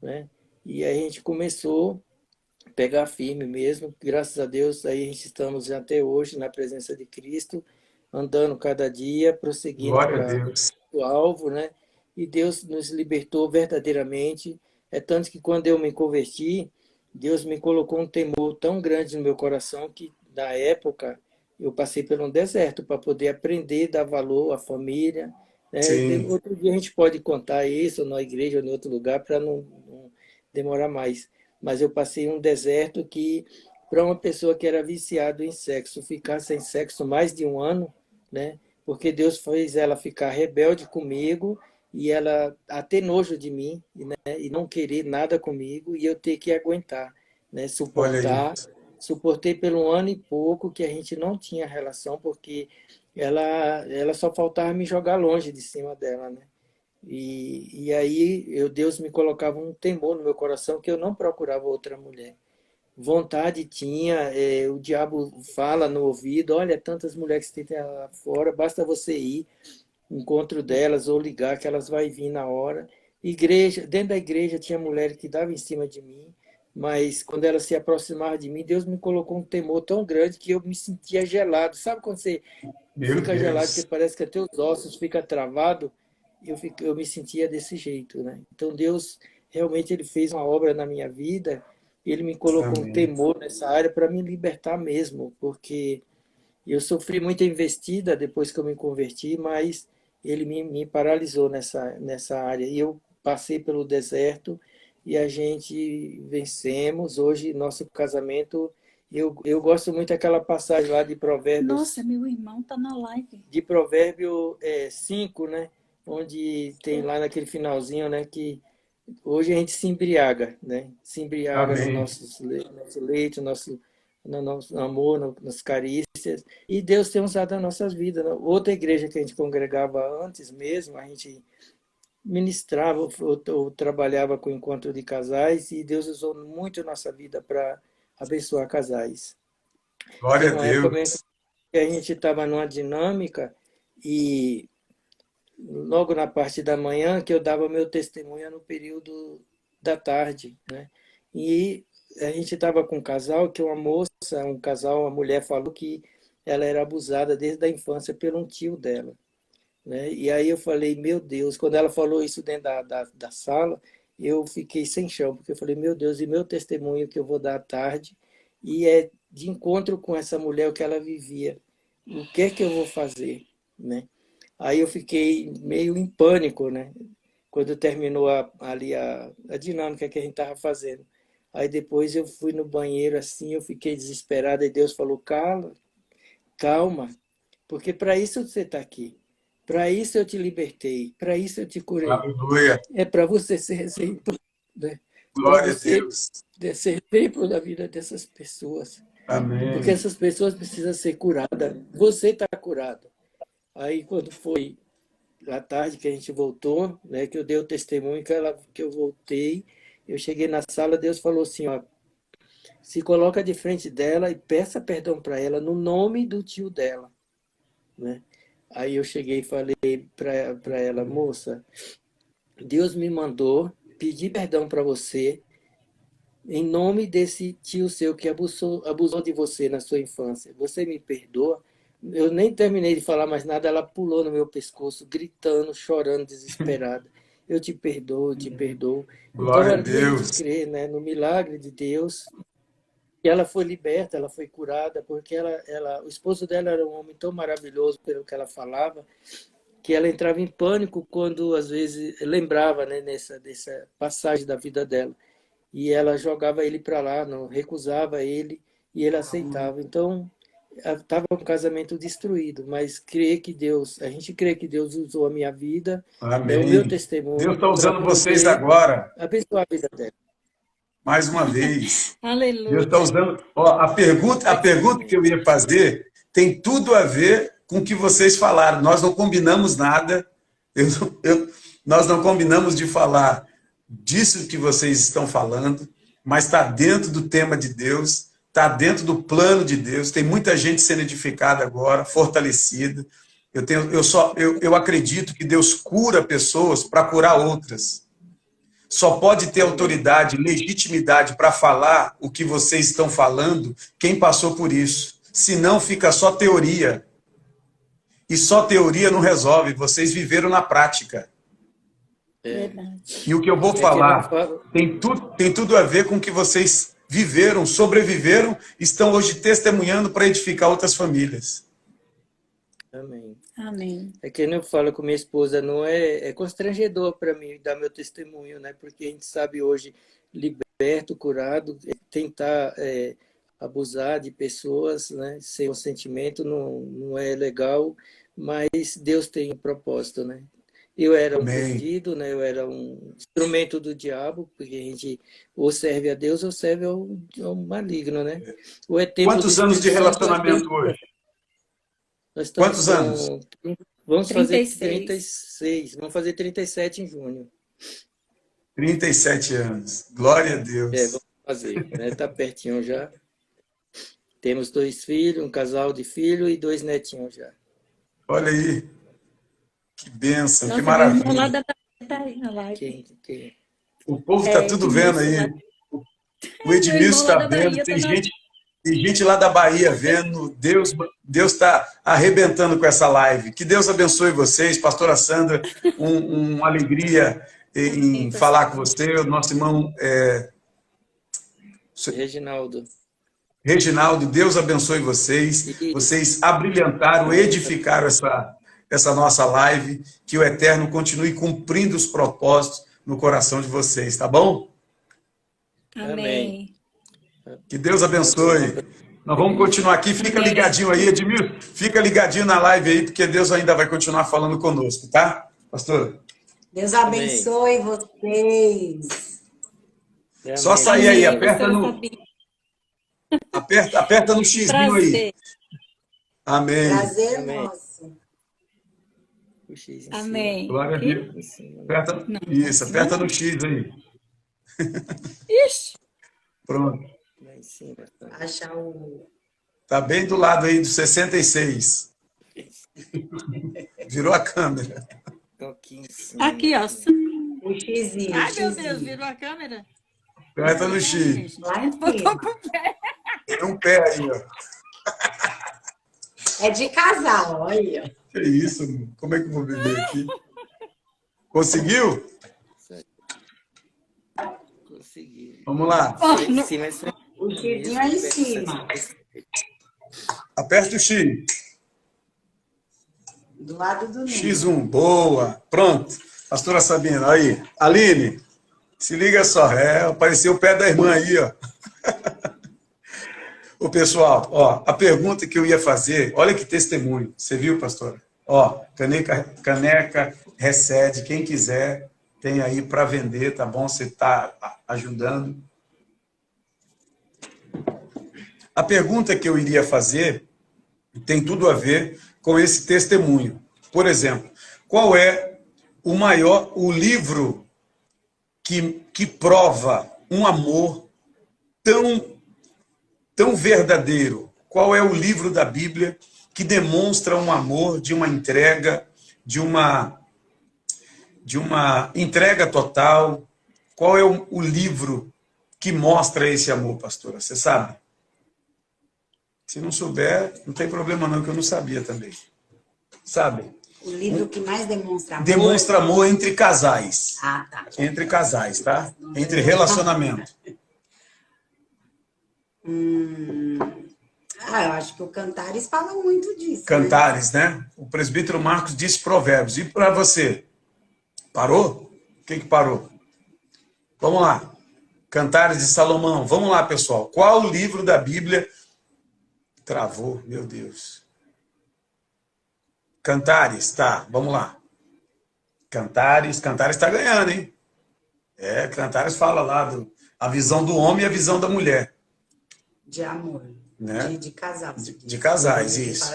né? E aí a gente começou a pegar firme mesmo. Graças a Deus, aí a gente estamos até hoje na presença de Cristo, andando cada dia, prosseguindo Glória a para Deus. o alvo, né? E Deus nos libertou verdadeiramente. É tanto que quando eu me converti, Deus me colocou um temor tão grande no meu coração que, na época, eu passei por um deserto para poder aprender, dar valor à família, né? Sim. Outro dia a gente pode contar isso na igreja ou em outro lugar para não demorar mais. Mas eu passei um deserto que, para uma pessoa que era viciada em sexo, ficar sem sexo mais de um ano, né? Porque Deus fez ela ficar rebelde comigo e ela a ter nojo de mim, né? E não querer nada comigo e eu ter que aguentar, né? Olha aí. Suportar. Suportei pelo um ano e pouco que a gente não tinha relação, porque ela só faltava me jogar longe de cima dela, né? E aí Deus me colocava um temor no meu coração que eu não procurava outra mulher. Vontade tinha, o diabo fala no ouvido, olha, tantas mulheres que tem lá fora, basta você ir, encontro delas ou ligar que elas vão vir na hora. Igreja, dentro da igreja tinha mulheres que davam em cima de mim, mas quando elas se aproximavam de mim, Deus me colocou um temor tão grande que eu me sentia gelado. Sabe quando você Meu fica gelado, que Deus. parece que até os ossos ficam travados? Eu me sentia desse jeito, né? Então Deus realmente ele fez uma obra na minha vida, ele me colocou um Amém. temor nessa área para me libertar mesmo, porque eu sofri muita investida depois que eu me converti, mas ele me paralisou nessa área. E eu passei pelo deserto e a gente vencemos. Hoje, nosso casamento, eu gosto muito daquela passagem lá Nossa, meu irmão tá na live. de Provérbio 5, né? Onde tem lá naquele finalzinho, né? Que hoje a gente se embriaga, né? Se embriaga no Amém. nosso leite, no nosso amor, nas carícias. E Deus tem usado as nossas vidas, né? Outra igreja que a gente congregava antes mesmo, a gente ministrava ou trabalhava com encontro de casais e Deus usou muito a nossa vida para abençoar casais. Glória Teve a uma época mesmo Deus. que a gente estava numa dinâmica e logo na parte da manhã que eu dava meu testemunho no período da tarde, né? E a gente estava com um casal que um casal, uma mulher falou que ela era abusada desde a infância por um tio dela, né? E aí eu falei, meu Deus, quando ela falou isso dentro da sala, eu fiquei sem chão, porque eu falei, meu Deus, e meu testemunho que eu vou dar à tarde, e é de encontro com essa mulher, o que ela vivia, o que é que eu vou fazer, né? Aí eu fiquei meio em pânico, né? Quando terminou ali a dinâmica que a gente estava fazendo. Aí depois eu fui no banheiro assim, eu fiquei desesperado, e Deus falou, calma, calma, porque para isso você está aqui. Para isso eu te libertei, para isso eu te curei. Aleluia. É para você ser exemplo, né? Para Glória a você Deus. ser exemplo da vida dessas pessoas. Porque Amém. essas pessoas precisam ser curadas. Você está curado. Aí quando foi à tarde que a gente voltou, né, que eu dei o testemunho que eu voltei, eu cheguei na sala, Deus falou assim, ó, se coloca de frente dela e peça perdão para ela no nome do tio dela, né? Aí eu cheguei e falei para ela, moça, Deus me mandou pedir perdão para você em nome desse tio seu que abusou de você na sua infância, você me perdoa? Eu nem terminei de falar mais nada, ela pulou no meu pescoço, gritando, chorando, desesperada. Eu te perdoo, eu te perdoo. Então, Glória a a gente Deus. crê, né, no milagre de Deus. E ela foi liberta, ela foi curada, porque o esposo dela era um homem tão maravilhoso pelo que ela falava, que ela entrava em pânico quando, às vezes, lembrava, né, dessa passagem da vida dela. E ela jogava ele para lá, não recusava ele, e ele aceitava. Então, estava um casamento destruído, mas a gente crê que Deus usou a minha vida, é o meu Amém. Deus testemunho está para usando vocês poder agora, abençoar a vida dela. mais uma vez. Deus está Aleluia. usando. Ó, a pergunta que eu ia fazer tem tudo a ver com o que vocês falaram. Nós não combinamos nada. Nós não combinamos de falar disso que vocês estão falando, mas está dentro do tema de Deus, está dentro do plano de Deus. Tem muita gente sendo edificada agora, fortalecida. Eu acredito que Deus cura pessoas para curar outras. Só pode ter autoridade, legitimidade para falar o que vocês estão falando quem passou por isso. Senão fica só teoria. E só teoria não resolve. Vocês viveram na prática. Verdade. E o que eu vou falar tem tudo a ver com o que vocês viveram, sobreviveram, estão hoje testemunhando para edificar outras famílias. Amém. Amém. É que eu falo com minha esposa, não é constrangedor para mim dar meu testemunho, né? Porque a gente sabe hoje, liberto, curado, tentar abusar de pessoas, né? Sem um sentimento não é legal, mas Deus tem um propósito, né? Eu era um perdido, né? Eu era um instrumento do diabo, porque a gente ou serve a Deus ou serve ao maligno, né? Ou é tempo Quantos anos de relacionamento hoje? Quantos anos? Vamos 36. fazer 36. Vamos fazer 37 em junho. 37 anos. Glória a Deus. Vamos fazer. Né? Tá pertinho já. Temos 2 filhos, um casal de filho e 2 netinhos já. Olha aí. Que bênção, Nossa, que maravilha. meu irmão lá da Bahia tá aí na live. Quem? O povo está tudo vendo aí. O Edmilson está vendo. Tem gente lá da Bahia vendo. Deus está arrebentando com essa live. Que Deus abençoe vocês. Pastora Sandra, uma alegria em falar com você. O nosso irmão Reginaldo, Deus abençoe vocês. Vocês abrilhantaram, edificaram essa nossa live. Que o Eterno continue cumprindo os propósitos no coração de vocês, tá bom? Amém. Que Deus abençoe. Nós vamos continuar aqui. Fica ligadinho aí, Edmilson. Fica ligadinho na live aí, porque Deus ainda vai continuar falando conosco, tá, pastor? Deus abençoe vocês. Só sair aí, aperta no xizinho aí. Amém. Prazer nosso. Amém. Glória a Deus. Aperta no X aí. Ixi. Pronto. Achar o... Tá bem do lado aí do 66. Virou a câmera. Aqui, ó. O xizinho. Ai, meu Deus, virou a câmera? Aperta no X. Lá em Botou pro pé. Tem um pé aí, ó. É de casal, olha. Que isso, mano? Como é que eu vou beber aqui? Conseguiu? Consegui. Vamos lá. O xizinho é em cima. Aperta o X. Do lado do ninho. X1, boa. Pronto. Pastora Sabina, aí. Aline, se liga só. Apareceu o pé da irmã aí, ó. Ô, pessoal, ó, a pergunta que eu ia fazer, olha que testemunho. Você viu, pastora? Ó, caneca recede. Quem quiser, tem aí para vender, tá bom? Você está ajudando. A pergunta que eu iria fazer tem tudo a ver com esse testemunho. Por exemplo, qual é o livro que prova um amor tão verdadeiro? Qual é o livro da Bíblia que demonstra um amor, de uma entrega, de uma entrega total? Qual é o livro que mostra esse amor, pastora? Você sabe? Se não souber, não tem problema não, que eu não sabia também. Sabe? O livro que mais demonstra amor. Demonstra amor entre casais. Ah, tá. Entre casais, tá? Entre relacionamento. Eu acho que o Cantares fala muito disso. Cantares, né? O presbítero Marcos disse Provérbios. E para você? Parou? O que parou? Vamos lá. Cantares de Salomão. Vamos lá, pessoal. Qual livro da Bíblia... Travou, meu Deus. Cantares, tá, vamos lá. Cantares está ganhando, hein? Cantares fala lá a visão do homem e a visão da mulher. De amor, né? de casal. De casais, isso.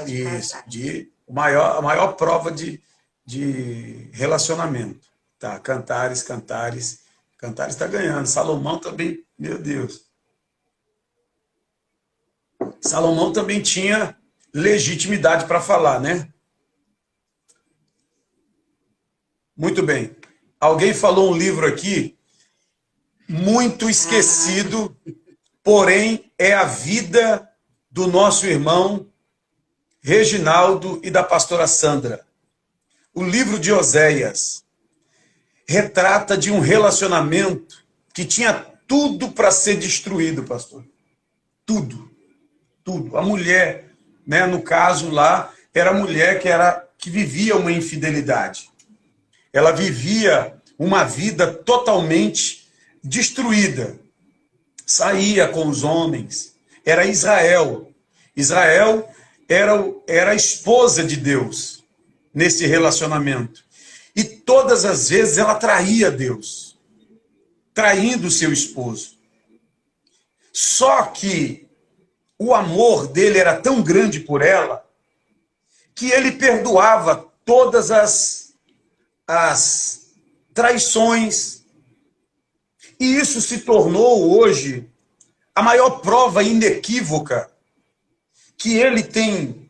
A maior prova de relacionamento. Tá, Cantares está ganhando. Salomão também, meu Deus. Salomão também tinha legitimidade para falar, né? Muito bem. Alguém falou um livro aqui, muito esquecido, porém é a vida do nosso irmão Reginaldo e da pastora Sandra. O livro de Oséias retrata de um relacionamento que tinha tudo para ser destruído, pastor. Tudo. A mulher, né, no caso lá, era a mulher que vivia uma infidelidade. Ela vivia uma vida totalmente destruída. Saía com os homens. Era Israel. Israel era a esposa de Deus nesse relacionamento. E todas as vezes ela traía Deus, traindo seu esposo. Só que o amor dele era tão grande por ela que ele perdoava todas as traições. E isso se tornou hoje a maior prova inequívoca que ele tem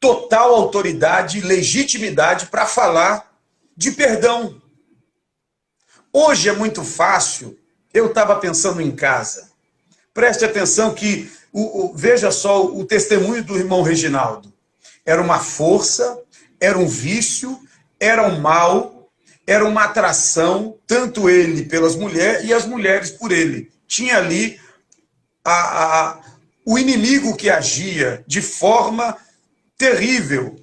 total autoridade e legitimidade para falar de perdão. Hoje é muito fácil. Eu estava pensando em casa. Preste atenção que veja só o testemunho do irmão Reginaldo. Era uma força, era um vício, era um mal, era uma atração, tanto ele pelas mulheres e as mulheres por ele. Tinha ali o inimigo que agia de forma terrível,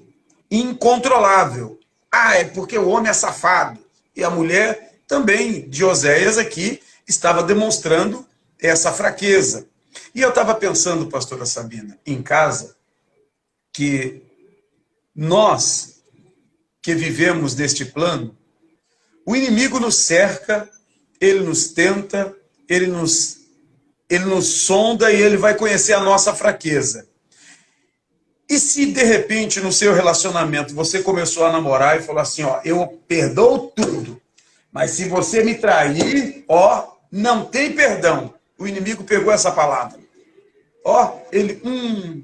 incontrolável. É porque o homem é safado. E a mulher também, de Oséias aqui, estava demonstrando essa fraqueza. E eu estava pensando, pastora Sabina, em casa, que nós que vivemos neste plano, o inimigo nos cerca, ele nos tenta, ele nos sonda e ele vai conhecer a nossa fraqueza. E se de repente no seu relacionamento você começou a namorar e falou assim, eu perdoo tudo, mas se você me trair, não tem perdão. O inimigo pegou essa palavra.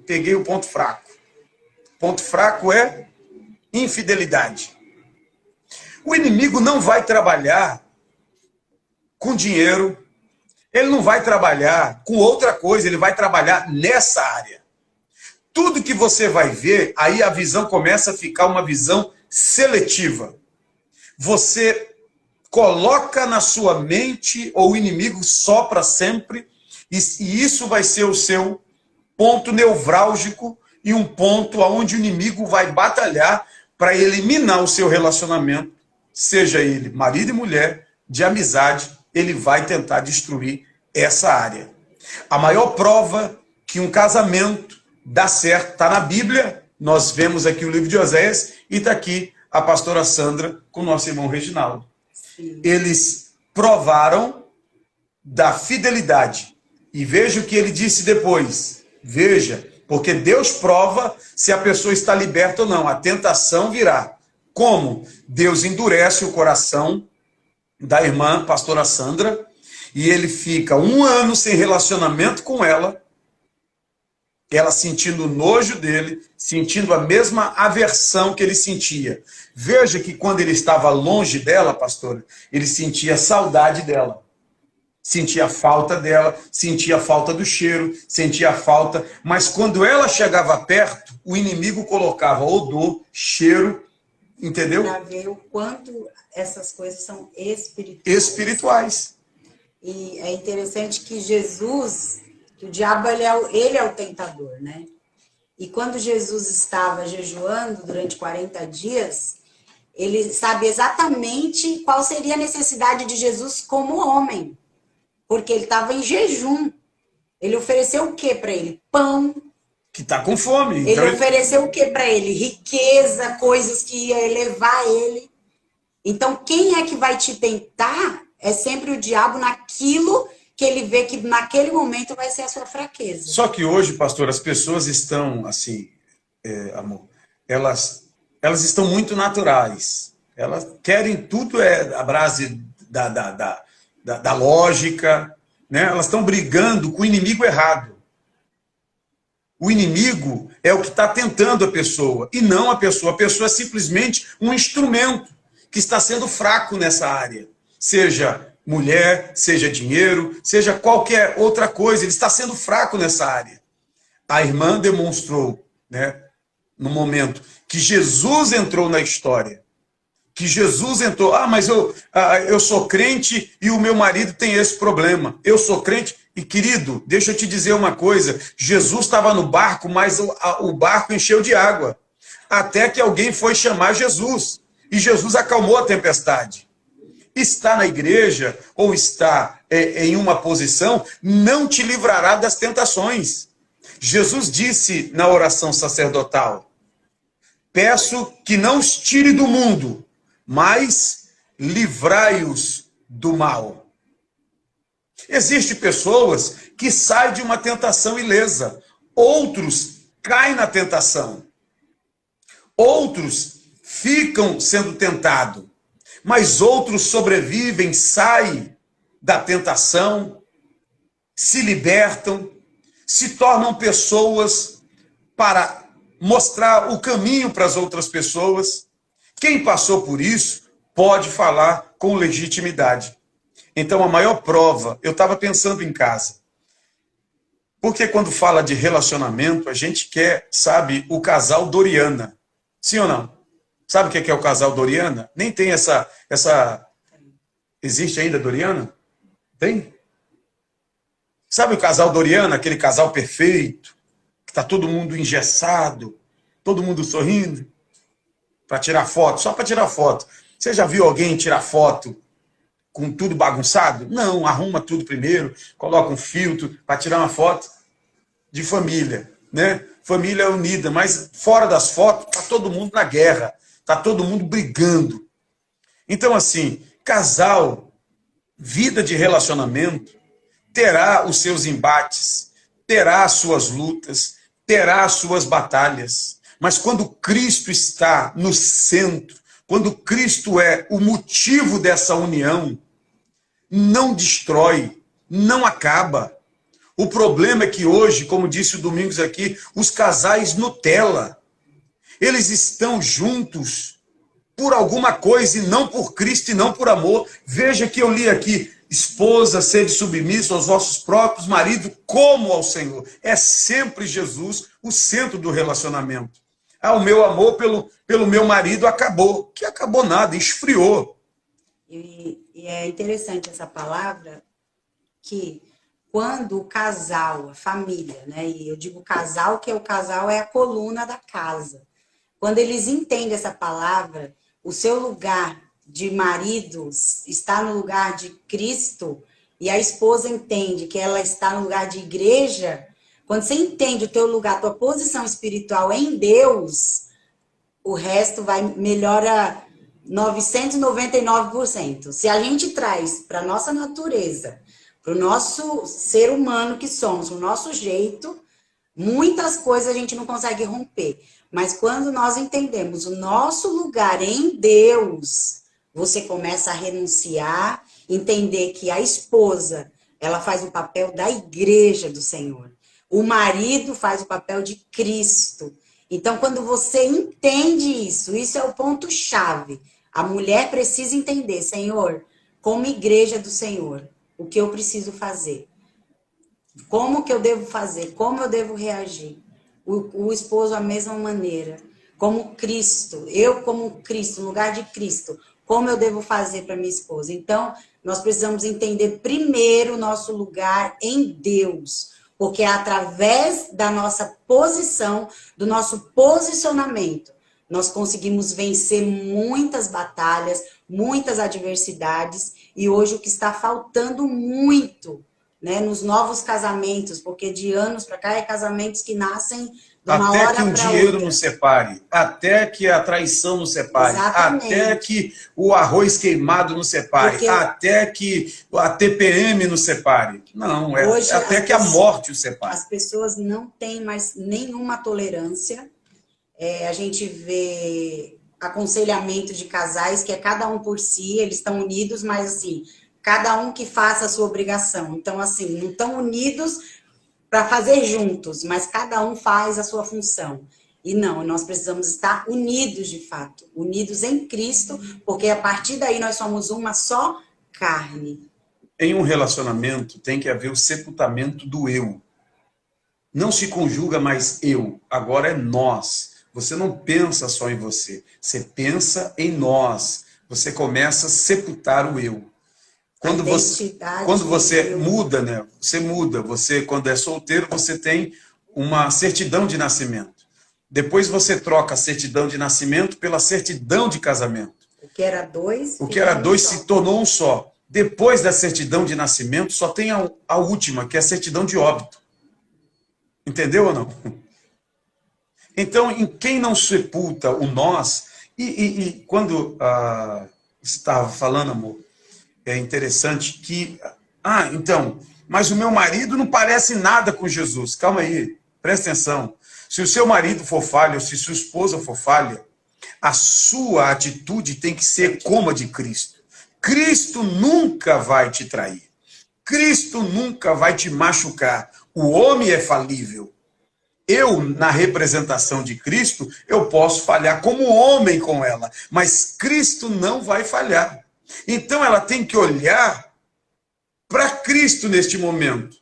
Peguei o ponto fraco. Ponto fraco é infidelidade. O inimigo não vai trabalhar com dinheiro, ele não vai trabalhar com outra coisa, ele vai trabalhar nessa área. Tudo que você vai ver, aí a visão começa a ficar uma visão seletiva. Você coloca na sua mente, ou o inimigo sopra sempre, e isso vai ser o seu ponto nevrálgico e um ponto onde o inimigo vai batalhar para eliminar o seu relacionamento, seja ele marido e mulher, de amizade, ele vai tentar destruir essa área. A maior prova que um casamento dá certo está na Bíblia. Nós vemos aqui o livro de Oséias e está aqui a pastora Sandra com o nosso irmão Reginaldo. Sim. Eles provaram da fidelidade. E veja o que ele disse depois. Veja, porque Deus prova se a pessoa está liberta ou não. A tentação virá. Como? Deus endurece o coração da irmã pastora Sandra e ele fica 1 ano sem relacionamento com ela sentindo o nojo dele, sentindo a mesma aversão que ele sentia. Veja que quando ele estava longe dela, pastora, ele sentia saudade dela. Sentia a falta dela, sentia a falta do cheiro, sentia a falta, mas quando ela chegava perto, o inimigo colocava odor, cheiro, entendeu? Para ver o quanto essas coisas são espirituais. Espirituais. E é interessante que Jesus, que o diabo ele é o tentador, né? E quando Jesus estava jejuando durante 40 dias, ele sabe exatamente qual seria a necessidade de Jesus como homem. Porque ele estava em jejum. Ele ofereceu o que para ele? Pão. Que está com fome. Ele então ofereceu o que para ele? Riqueza, coisas que ia elevar ele. Então, quem é que vai te tentar é sempre o diabo naquilo que ele vê que naquele momento vai ser a sua fraqueza. Só que hoje, pastor, as pessoas estão assim, amor, elas estão muito naturais. Elas querem tudo a base da lógica, né? Elas estão brigando com o inimigo errado. O inimigo é o que está tentando a pessoa, e não a pessoa. A pessoa é simplesmente um instrumento que está sendo fraco nessa área. Seja mulher, seja dinheiro, seja qualquer outra coisa, ele está sendo fraco nessa área. A irmã demonstrou, né, no momento que Jesus entrou na história, que Jesus entrou, mas eu sou crente e o meu marido tem esse problema. Eu sou crente e, querido, deixa eu te dizer uma coisa, Jesus estava no barco, mas o barco encheu de água, até que alguém foi chamar Jesus, e Jesus acalmou a tempestade. Está na igreja, ou está em uma posição, não te livrará das tentações. Jesus disse na oração sacerdotal, peço que não os tire do mundo, mas livrai-os do mal. Existem pessoas que saem de uma tentação ilesa, outros caem na tentação, outros ficam sendo tentados, mas outros sobrevivem, saem da tentação, se libertam, se tornam pessoas para mostrar o caminho para as outras pessoas. Quem passou por isso pode falar com legitimidade. Então, a maior prova, eu estava pensando em casa. Porque quando fala de relacionamento, a gente quer, sabe, o casal Doriana. Sim ou não? Sabe o que é o casal Doriana? Nem tem essa... Existe ainda Doriana? Tem? Sabe o casal Doriana, aquele casal perfeito, que está todo mundo engessado, todo mundo sorrindo, para tirar foto, só para tirar foto. Você já viu alguém tirar foto com tudo bagunçado? Não, arruma tudo primeiro, coloca um filtro para tirar uma foto de família, né? Família unida, mas fora das fotos, está todo mundo na guerra, está todo mundo brigando. Então, assim, casal, vida de relacionamento, terá os seus embates, terá as suas lutas, terá as suas batalhas. Mas quando Cristo está no centro, quando Cristo é o motivo dessa união, não destrói, não acaba. O problema é que hoje, como disse o Domingos aqui, os casais Nutella, eles estão juntos por alguma coisa e não por Cristo e não por amor. Veja que eu li aqui, esposa, sede submissa aos vossos próprios maridos como ao Senhor. É sempre Jesus o centro do relacionamento. O meu amor pelo meu marido acabou. Que acabou nada, esfriou. E é interessante essa palavra, que quando o casal, a família, né? E eu digo casal, que o casal é a coluna da casa. Quando eles entendem essa palavra, o seu lugar de marido está no lugar de Cristo, e a esposa entende que ela está no lugar de igreja. Quando você entende o teu lugar, a tua posição espiritual em Deus, o resto melhora 999%. Se a gente traz para a nossa natureza, para o nosso ser humano que somos, o nosso jeito, muitas coisas a gente não consegue romper. Mas quando nós entendemos o nosso lugar em Deus, você começa a renunciar, entender que a esposa, ela faz o papel da igreja do Senhor. O marido faz o papel de Cristo. Então, quando você entende isso é o ponto-chave. A mulher precisa entender, Senhor, como igreja do Senhor, o que eu preciso fazer. Como que eu devo fazer? Como eu devo reagir? O esposo, a mesma maneira. Como Cristo, eu como Cristo, no lugar de Cristo, como eu devo fazer para minha esposa? Então, nós precisamos entender primeiro o nosso lugar em Deus, porque é através da nossa posição, do nosso posicionamento, nós conseguimos vencer muitas batalhas, muitas adversidades, e hoje o que está faltando muito, né, nos novos casamentos, porque de anos para cá é casamentos que nascem de uma Até hora que o para dinheiro outra. nos separe, até que a traição nos separe, Exatamente. até que o arroz queimado nos separe, Porque até que a TPM nos separe. Não, hoje até que a morte os separe. as pessoas não têm mais nenhuma tolerância. A gente vê aconselhamento de casais que é cada um por si, eles estão unidos, mas assim, cada um que faça a sua obrigação. Então, assim, não estão unidos para fazer juntos, mas cada um faz a sua função. E não, nós precisamos estar unidos de fato, unidos em Cristo, porque a partir daí nós somos uma só carne. Em um relacionamento tem que haver o sepultamento do eu. Não se conjuga mais eu, agora é nós. Você não pensa só em você, você pensa em nós. Você começa a sepultar o eu. Quando você muda, né? Você muda. Você, quando é solteiro, você tem uma certidão de nascimento. Depois você troca a certidão de nascimento pela certidão de casamento. O que era dois, se tornou um só. Depois da certidão de nascimento, só tem a última, que é a certidão de óbito. Entendeu ou não? Então, em quem não sepulta o nós, e quando você estava falando, amor, é interessante que... então, mas o meu marido não parece nada com Jesus. Calma aí, presta atenção. Se o seu marido for falho, ou se sua esposa for falha, a sua atitude tem que ser como a de Cristo. Cristo nunca vai te trair. Cristo nunca vai te machucar. O homem é falível. Eu, na representação de Cristo, eu posso falhar como homem com ela, mas Cristo não vai falhar. Então ela tem que olhar para Cristo neste momento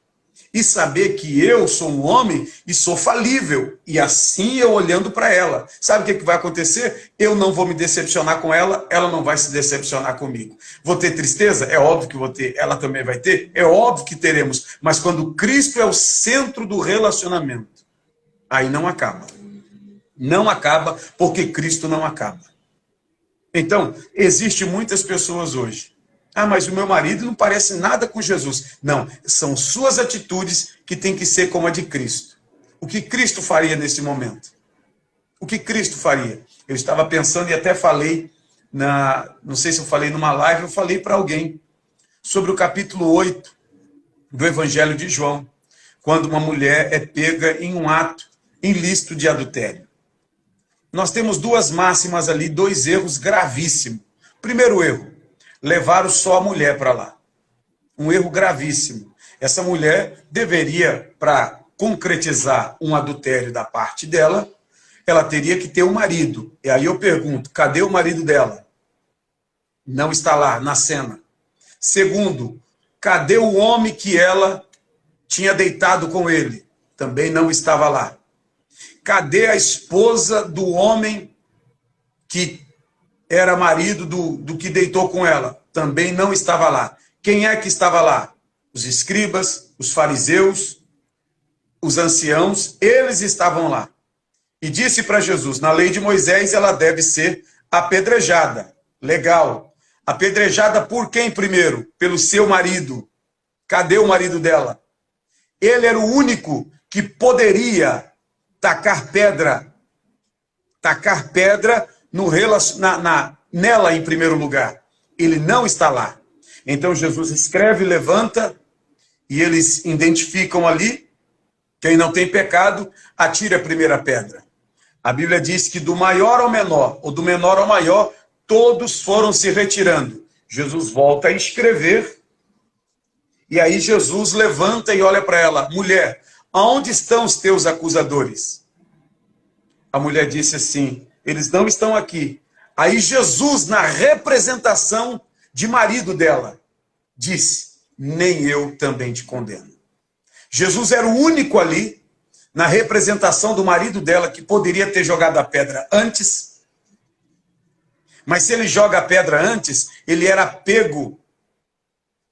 e saber que eu sou um homem e sou falível. E assim eu olhando para ela. Sabe o que vai acontecer? Eu não vou me decepcionar com ela, ela não vai se decepcionar comigo. Vou ter tristeza? É óbvio que vou ter. Ela também vai ter? É óbvio que teremos. Mas quando Cristo é o centro do relacionamento, aí não acaba. Não acaba porque Cristo não acaba. Então, existem muitas pessoas hoje. Mas o meu marido não parece nada com Jesus. Não, são suas atitudes que têm que ser como a de Cristo. O que Cristo faria nesse momento? O que Cristo faria? Eu estava pensando e até falei, não sei se eu falei numa live, eu falei para alguém, sobre o capítulo 8 do Evangelho de João, quando uma mulher é pega em um ato ilícito de adultério. Nós temos duas máximas ali, dois erros gravíssimos. Primeiro erro, levaram só a mulher para lá. Um erro gravíssimo. Essa mulher deveria, para concretizar um adultério da parte dela, ela teria que ter um marido. E aí eu pergunto, cadê o marido dela? Não está lá, na cena. Segundo, cadê o homem que ela tinha deitado com ele? Também não estava lá. Cadê a esposa do homem que era marido do que deitou com ela? Também não estava lá. Quem é que estava lá? Os escribas, os fariseus, os anciãos, eles estavam lá. E disse para Jesus, na lei de Moisés ela deve ser apedrejada. Legal. Apedrejada por quem primeiro? Pelo seu marido. Cadê o marido dela? Ele era o único que poderia tacar pedra nela em primeiro lugar. Ele não está lá. Então Jesus escreve, levanta, e eles identificam ali, quem não tem pecado, atire a primeira pedra. A Bíblia diz que do maior ao menor, ou do menor ao maior, todos foram se retirando. Jesus volta a escrever, e aí Jesus levanta e olha para ela, mulher, aonde estão os teus acusadores? A mulher disse assim, eles não estão aqui. Aí Jesus, na representação de marido dela, disse, nem eu também te condeno. Jesus era o único ali, na representação do marido dela, que poderia ter jogado a pedra antes. Mas se ele joga a pedra antes, ele era pego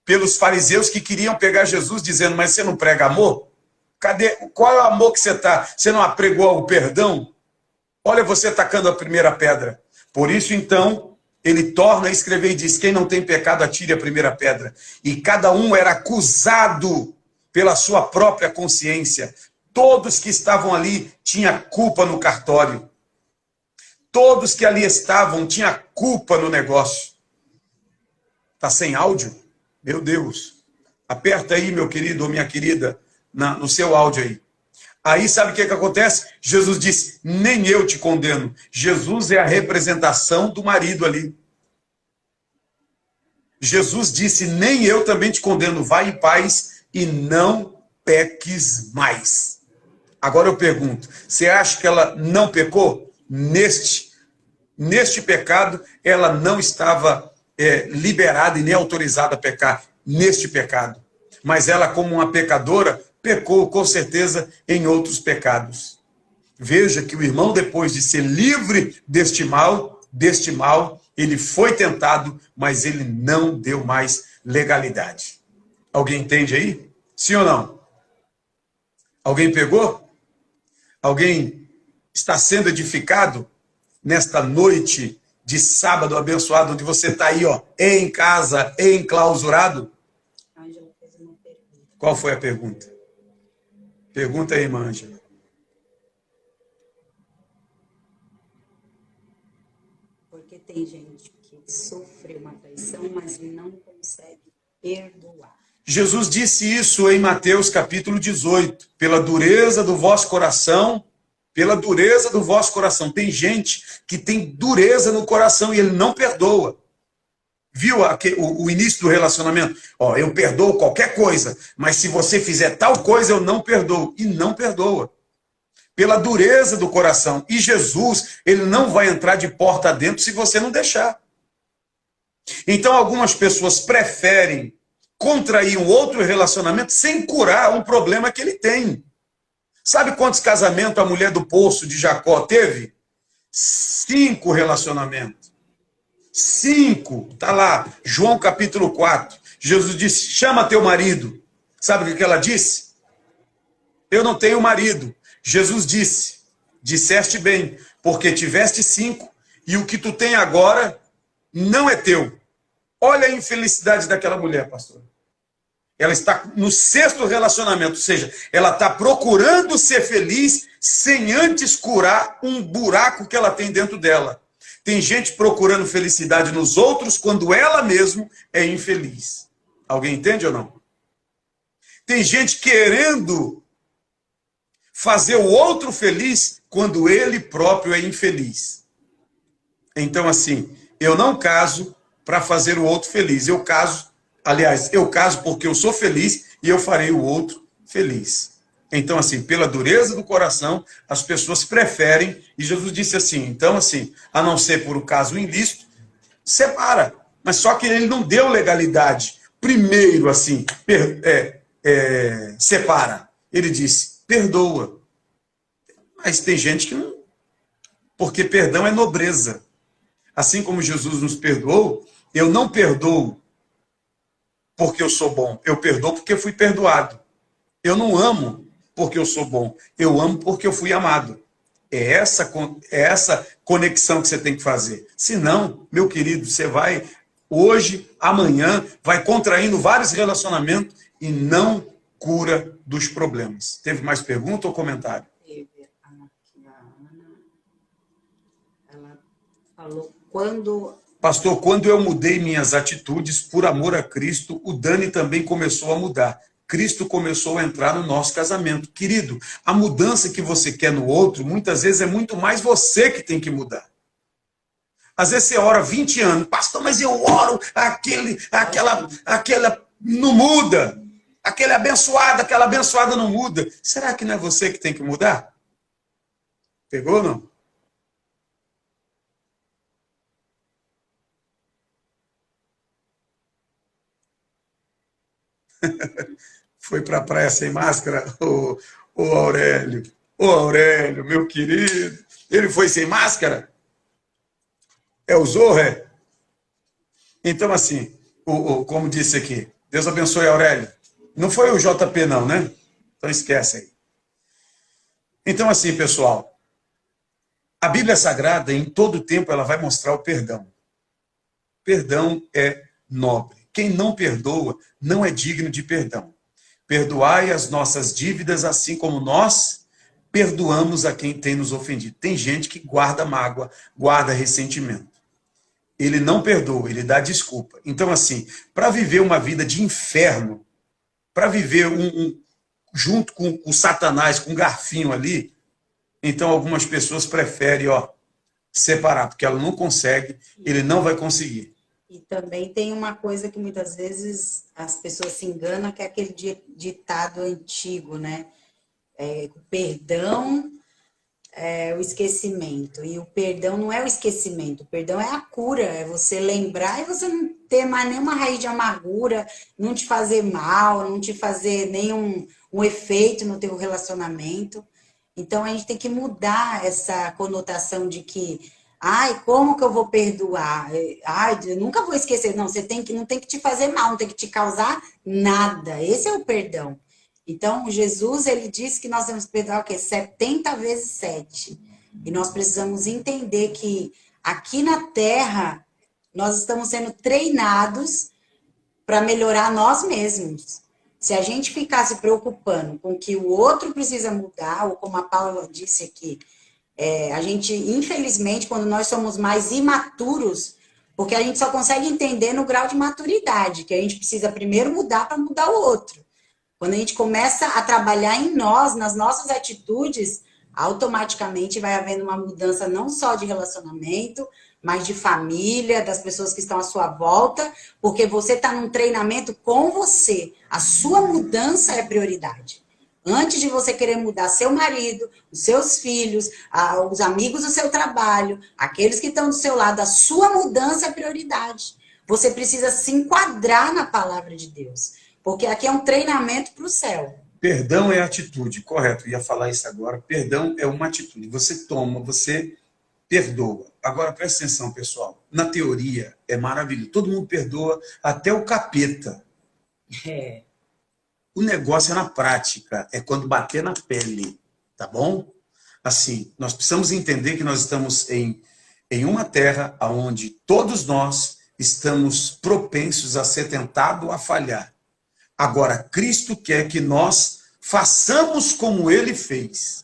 pelos fariseus que queriam pegar Jesus, dizendo, mas você não prega amor? Qual é o amor que você está? Você não apregou o perdão? Olha você tacando a primeira pedra. Por isso, então, ele torna a escrever e diz, quem não tem pecado, atire a primeira pedra. E cada um era acusado pela sua própria consciência. Todos que estavam ali tinham culpa no cartório. Todos que ali estavam tinham culpa no negócio. Está sem áudio? Meu Deus. Aperta aí, meu querido ou minha querida, no seu áudio aí. Aí sabe o que acontece? Jesus disse, nem eu te condeno. Jesus é a representação do marido ali. Jesus disse, nem eu também te condeno. Vai em paz e não peques mais. Agora eu pergunto, você acha que ela não pecou? Neste pecado, ela não estava liberada e nem autorizada a pecar neste pecado. Mas ela, como uma pecadora, pecou com certeza em outros pecados. Veja que o irmão, depois de ser livre deste mal, ele foi tentado, mas ele não deu mais legalidade. Alguém entende aí? Sim ou não? Alguém pegou? Alguém está sendo edificado nesta noite de sábado abençoado, onde você está aí, ó, em casa, enclausurado? Qual foi a pergunta? Pergunta aí, irmã Ângela. Porque tem gente que sofre uma traição, mas não consegue perdoar. Jesus disse isso em Mateus capítulo 18. Pela dureza do vosso coração, Tem gente que tem dureza no coração e ele não perdoa. Viu o início do relacionamento? Ó, eu perdoo qualquer coisa, mas se você fizer tal coisa, eu não perdoo. E não perdoa. Pela dureza do coração. E Jesus, ele não vai entrar de porta dentro se você não deixar. Então, algumas pessoas preferem contrair um outro relacionamento sem curar um problema que ele tem. Sabe quantos casamentos a mulher do poço de Jacó teve? 5 relacionamentos. 5, está lá, João capítulo 4. Jesus disse, chama teu marido. Sabe o que ela disse? Eu não tenho marido. Jesus disse, disseste bem, porque tiveste 5 e o que tu tem agora não é teu. Olha a infelicidade daquela mulher, pastor. Ela está no 6º relacionamento, ou seja, ela está procurando ser feliz sem antes curar um buraco que ela tem dentro dela. Tem gente procurando felicidade nos outros quando ela mesma é infeliz. Alguém entende ou não? Tem gente querendo fazer o outro feliz quando ele próprio é infeliz. Então, assim, eu não caso para fazer o outro feliz. Eu caso porque eu sou feliz e eu farei o outro feliz. Então, assim, pela dureza do coração, as pessoas preferem, e Jesus disse assim, então, assim, a não ser por um caso ilícito, separa. Mas só que ele não deu legalidade. Primeiro, assim, separa. Ele disse, perdoa. Mas tem gente que não. Porque perdão é nobreza. Assim como Jesus nos perdoou, eu não perdoo porque eu sou bom. Eu perdoo porque eu fui perdoado. Eu não amo porque eu sou bom. Eu amo porque eu fui amado. É essa conexão que você tem que fazer. Senão, meu querido, você vai, hoje, amanhã, vai contraindo vários relacionamentos e não cura dos problemas. Teve mais pergunta ou comentário? Teve aqui a Ana. Ela falou quando... Pastor, quando eu mudei minhas atitudes por amor a Cristo, o Dani também começou a mudar. Cristo começou a entrar no nosso casamento. Querido, a mudança que você quer no outro, muitas vezes é muito mais você que tem que mudar. Às vezes você ora 20 anos, pastor, mas eu oro, aquela não muda. Aquela abençoada não muda. Será que não é você que tem que mudar? Pegou ou não? Foi para a praia sem máscara? Ô Aurélio, ô Aurélio, meu querido, ele foi sem máscara? É o Zorra? Então, assim, como disse aqui, Deus abençoe Aurélio. Não foi o JP não, né? Então esquece aí. Então, assim, pessoal, a Bíblia Sagrada, em todo tempo, ela vai mostrar o perdão. Perdão é nobre. Quem não perdoa não é digno de perdão. Perdoai as nossas dívidas, assim como nós perdoamos a quem tem nos ofendido. Tem gente que guarda mágoa, guarda ressentimento. Ele não perdoa, ele dá desculpa. Então, assim, para viver uma vida de inferno, para viver junto com o Satanás, com um garfinho ali, então algumas pessoas preferem, separar, porque ela não consegue, ele não vai conseguir. E também tem uma coisa que muitas vezes as pessoas se enganam, que é aquele ditado antigo, né? O perdão é o esquecimento. E o perdão não é o esquecimento, o perdão é a cura, é você lembrar e você não ter mais nenhuma raiz de amargura, não te fazer mal, não te fazer nenhum efeito no teu relacionamento. Então a gente tem que mudar essa conotação de que como que eu vou perdoar? Eu nunca vou esquecer. Não, não tem que te fazer mal, não tem que te causar nada. Esse é o perdão. Então, Jesus, ele disse que nós temos que perdoar o quê? 70 vezes 7. E nós precisamos entender que aqui na Terra, nós estamos sendo treinados para melhorar nós mesmos. Se a gente ficar se preocupando com que o outro precisa mudar, ou como a Paula disse aqui, a gente, infelizmente, quando nós somos mais imaturos, porque a gente só consegue entender no grau de maturidade, que a gente precisa primeiro mudar para mudar o outro. Quando a gente começa a trabalhar em nós, nas nossas atitudes, automaticamente vai havendo uma mudança não só de relacionamento, mas de família, das pessoas que estão à sua volta, porque você está num treinamento com você. A sua mudança é prioridade. Antes de você querer mudar seu marido, os seus filhos, os amigos do seu trabalho, aqueles que estão do seu lado, a sua mudança é prioridade. Você precisa se enquadrar na palavra de Deus, porque aqui é um treinamento para o céu. Perdão é atitude, correto, eu ia falar isso agora. Perdão é uma atitude, você toma, você perdoa. Agora, presta atenção, pessoal, na teoria é maravilhoso, todo mundo perdoa, até o capeta. O negócio é na prática, é quando bater na pele, tá bom? Assim, nós precisamos entender que nós estamos em uma terra onde todos nós estamos propensos a ser tentados a falhar. Agora, Cristo quer que nós façamos como Ele fez.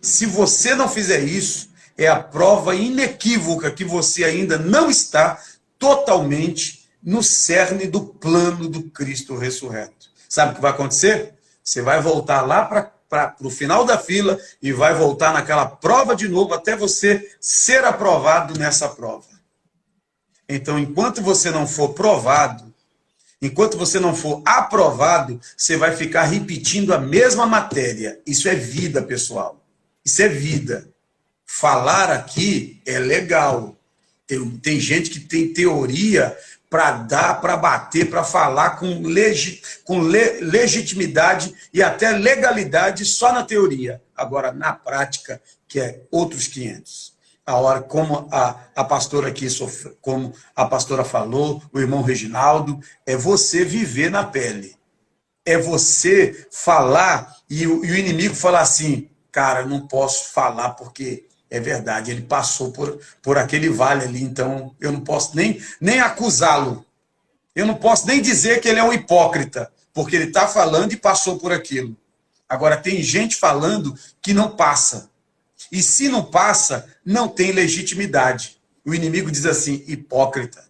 Se você não fizer isso, é a prova inequívoca que você ainda não está totalmente no cerne do plano do Cristo ressurreto. Sabe o que vai acontecer? Você vai voltar lá para o final da fila e vai voltar naquela prova de novo até você ser aprovado nessa prova. Então, enquanto você não for provado, enquanto você não for aprovado, você vai ficar repetindo a mesma matéria. Isso é vida, pessoal. Isso é vida. Falar aqui é legal. Tem gente que tem teoria para dar, para bater, para falar com legitimidade e até legalidade só na teoria. Agora, na prática, que é outros 500. A hora, como a pastora aqui, como a pastora falou, o irmão Reginaldo, é você viver na pele. É você falar e o inimigo falar assim, cara, eu não posso falar porque é verdade, ele passou por aquele vale ali, então eu não posso nem acusá-lo. Eu não posso nem dizer que ele é um hipócrita, porque ele está falando e passou por aquilo. Agora, tem gente falando que não passa. E se não passa, não tem legitimidade. O inimigo diz assim, hipócrita.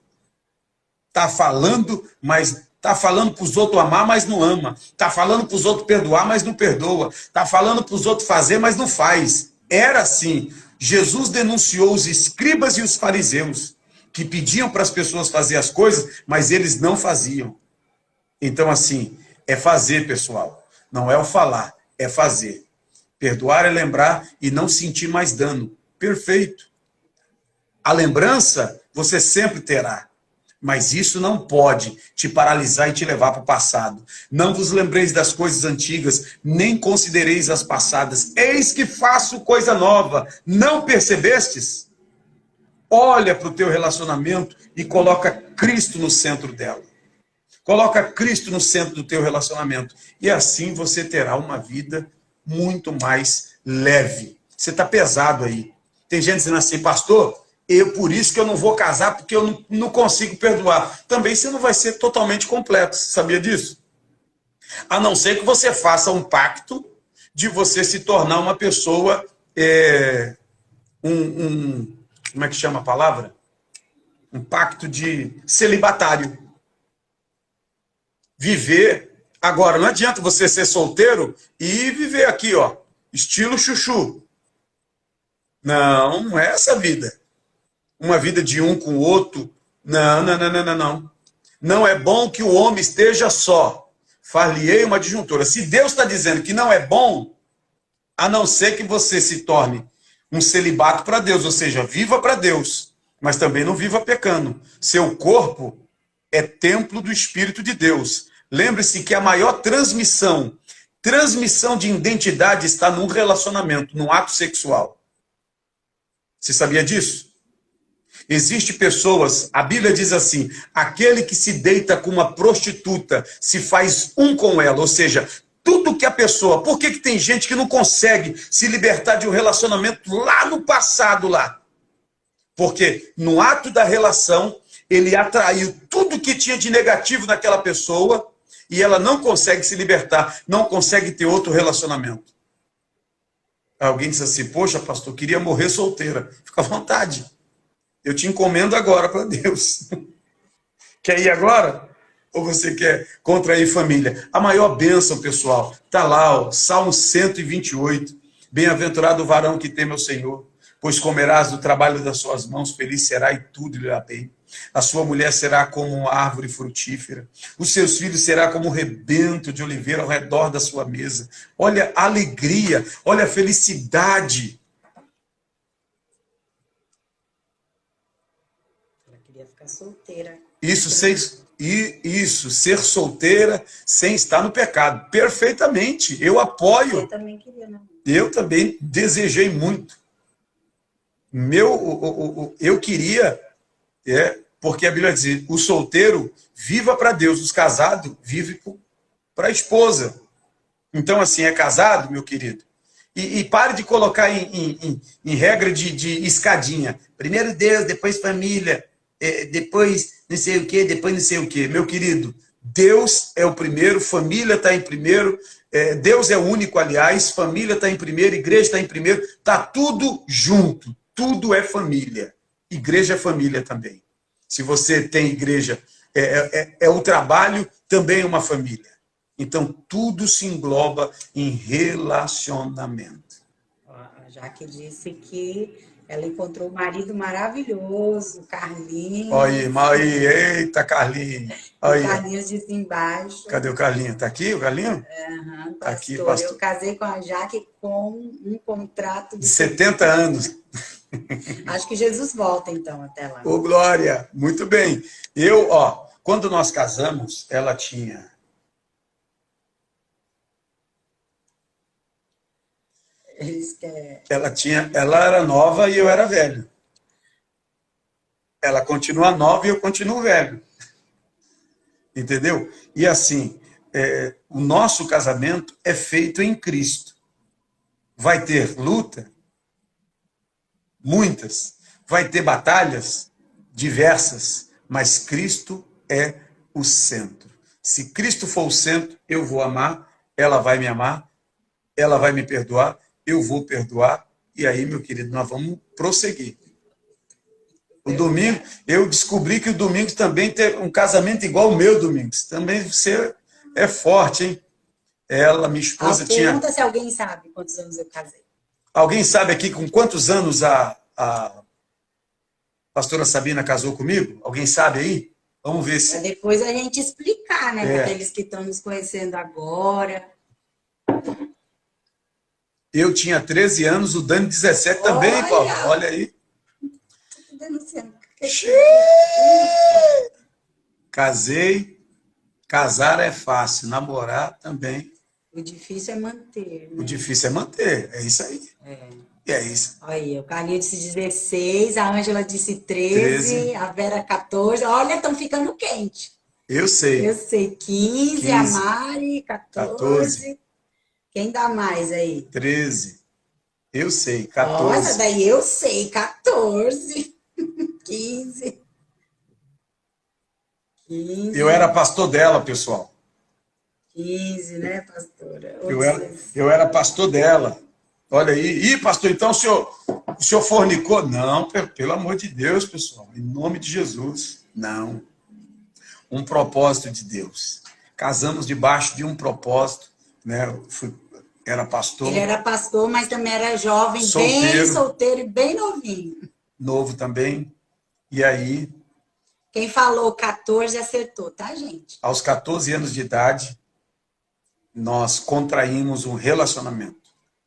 Está falando, mas está falando para os outros amar, mas não ama. Está falando para os outros perdoar, mas não perdoa. Está falando para os outros fazer, mas não faz. Era assim. Jesus denunciou os escribas e os fariseus, que pediam para as pessoas fazer as coisas, mas eles não faziam. Então, assim, é fazer, pessoal. Não é o falar, é fazer. Perdoar é lembrar e não sentir mais dano. Perfeito. A lembrança você sempre terá. Mas isso não pode te paralisar e te levar para o passado. Não vos lembreis das coisas antigas, nem considereis as passadas. Eis que faço coisa nova. Não percebestes? Olha para o teu relacionamento e coloca Cristo no centro dela. Coloca Cristo no centro do teu relacionamento. E assim você terá uma vida muito mais leve. Você está pesado aí. Tem gente dizendo assim, pastor, por isso que eu não vou casar, porque eu não consigo perdoar. Também você não vai ser totalmente completo. Você sabia disso? A não ser que você faça um pacto de você se tornar uma pessoa... como é que chama a palavra? Um pacto de celibatário. Viver. Agora, não adianta você ser solteiro e viver aqui, ó, estilo chuchu. Não, não é essa vida. Uma vida de um com o outro. Não, não, não, não, não, não. Não é bom que o homem esteja só. Far-lhe-ei uma disjuntura. Se Deus está dizendo que não é bom, a não ser que você se torne um celibato para Deus, ou seja, viva para Deus, mas também não viva pecando. Seu corpo é templo do Espírito de Deus. Lembre-se que a maior transmissão de identidade está num relacionamento, num ato sexual. Você sabia disso? Existem pessoas, a Bíblia diz assim, aquele que se deita com uma prostituta se faz um com ela, ou seja, tudo que a pessoa... Por que tem gente que não consegue se libertar de um relacionamento lá no passado lá? Porque no ato da relação, ele atraiu tudo que tinha de negativo naquela pessoa e ela não consegue se libertar, não consegue ter outro relacionamento. Alguém diz assim, poxa, pastor, queria morrer solteira. Fica à vontade. Eu te encomendo agora para Deus. Quer ir agora? Ou você quer contrair família? A maior bênção, pessoal, está lá, ó, Salmo 128. Bem-aventurado o varão que teme ao Senhor, pois comerás do trabalho das suas mãos, feliz será e tudo lhe irá bem. A sua mulher será como uma árvore frutífera, os seus filhos será como um rebento de oliveira ao redor da sua mesa. Olha a alegria, olha a felicidade. Ela queria ficar solteira. Isso, ser solteira sem estar no pecado. Perfeitamente, eu apoio. Eu também queria, não. Eu também desejei muito. Eu queria, porque a Bíblia diz, o solteiro viva para Deus, os casados vivem para a esposa. Então, assim, é casado, meu querido? E pare de colocar em regra de escadinha. Primeiro Deus, depois família, depois não sei o quê, depois não sei o quê. Meu querido, Deus é o primeiro, família está em primeiro, Deus é o único, aliás, família está em primeiro, igreja está em primeiro, está tudo junto, tudo é família. Igreja é família também. Se você tem igreja, o trabalho também é uma família. Então, tudo se engloba em relacionamento. A Jaque disse que ela encontrou um marido maravilhoso, Carlinhos. Olha aí, eita, Carlinhos. O Carlinhos disse embaixo. Cadê o Carlinhos? Está aqui o Carlinhos? Uhum, tá aqui, pastor. Eu casei com a Jaque com um contrato de 70 anos. Acho que Jesus volta, então, até lá. Ô, Glória, muito bem. Quando nós casamos, ela tinha... Ela era nova e eu era velho. Ela continua nova e eu continuo velho. Entendeu? E assim, o nosso casamento é feito em Cristo. Vai ter luta? Muitas. Vai ter batalhas? Diversas. Mas Cristo é o centro. Se Cristo for o centro, eu vou amar, ela vai me amar, ela vai me perdoar, eu vou perdoar, e aí, meu querido, nós vamos prosseguir. O domingo, eu descobri que o Domingos também tem um casamento igual o meu, Domingos. Também você é forte, hein? Ela, minha esposa, tinha... Pergunta se alguém sabe quantos anos eu casei. Alguém sabe aqui com quantos anos a pastora Sabina casou comigo? Alguém sabe aí? Vamos ver se... Pra depois a gente explicar, né? Para aqueles que estão nos conhecendo agora. Eu tinha 13 anos, o Dani 17 também, Paulo. Olha aí. Casei, casar é fácil, namorar também. O difícil é manter, O né? difícil é manter, é isso aí. E é isso. Olha aí, o Carlinho disse 16, a Ângela disse 13, 13, a Vera 14. Olha, estão ficando quente. eu Eu sei. sei, 15, a 15, Mari, 14, 14. Quem dá mais aí? 13, eu sei, Nossa, 14. daí eu sei, 14, 15, Eu 15, era pastor dela, pessoal. 15, né, pastora? Ou Eu era, 16. eu era pastor dela. Olha aí. Ih, pastor, então o senhor fornicou? Não, pelo amor de Deus, pessoal. Em nome de Jesus. Não. Um propósito de Deus. Casamos debaixo de um propósito, né? Era pastor, Ele era pastor, mas também era jovem, bem solteiro, solteiro e bem novinho. novo também. E aí, Quem falou 14 acertou, tá, gente? aos 14 anos de idade, nós contraímos um relacionamento.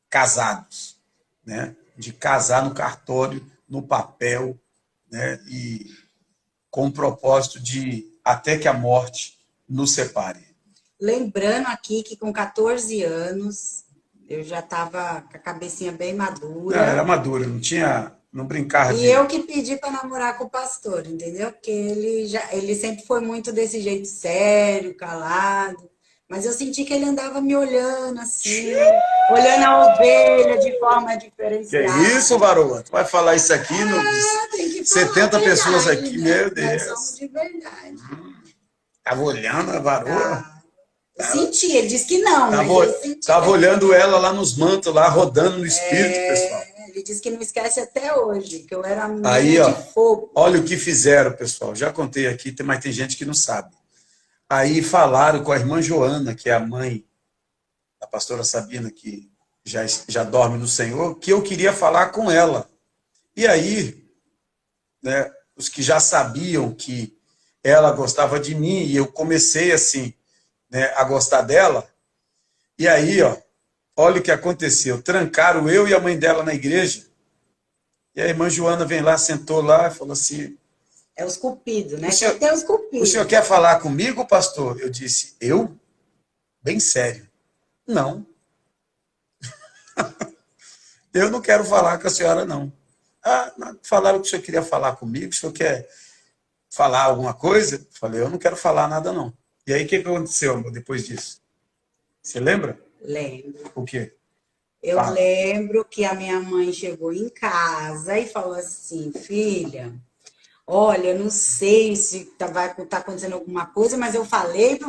Casados, né? De casar no cartório, no papel, né? E com o propósito de até que a morte nos separe. Lembrando aqui que com 14 anos eu já estava com a cabecinha bem Não, madura. era madura, não brincava E de... eu que pedi para namorar com o pastor, entendeu? Porque ele sempre foi muito desse jeito sério, calado. Mas eu senti que ele andava me olhando assim, olhando a ovelha de forma Que diferenciada. isso, varoa? Tu vai falar isso aqui? Tem que falar 70 a verdade, pessoas aqui, né? meu Nós somos Deus. de verdade. Tava olhando a varoa? Tá. Eu senti, ele disse que não, mas eu senti. Tava olhando ela lá nos mantos, lá rodando no espírito, pessoal. Ele disse que não esquece até hoje, que eu era uma Aí, menina ó, de fogo. olha o que fizeram, pessoal. Já contei aqui, mas tem gente que não sabe. Aí falaram com a irmã Joana, que é a mãe da pastora Sabina, que já dorme no Senhor, que eu queria falar com ela. E aí, né, os que já sabiam que ela gostava de mim, e eu comecei assim, né, a gostar dela. E aí, ó, olha o que aconteceu. Trancaram eu e a mãe dela na igreja. E a irmã Joana vem lá, sentou lá e falou assim... É os cupidos, né? O senhor, Tem os cupidos. o senhor quer falar comigo, pastor? Eu disse, eu? Bem sério. Não. Eu não quero falar com a senhora, não. Ah, falaram que o senhor queria falar comigo, o senhor quer falar alguma coisa? Falei, eu não quero falar nada, não. E aí, o que aconteceu, amor, depois disso? Você lembra? Lembro. O quê? Eu Fala. lembro que a minha mãe chegou em casa e falou assim, filha, olha, eu não sei se vai estar acontecendo alguma coisa, mas eu falei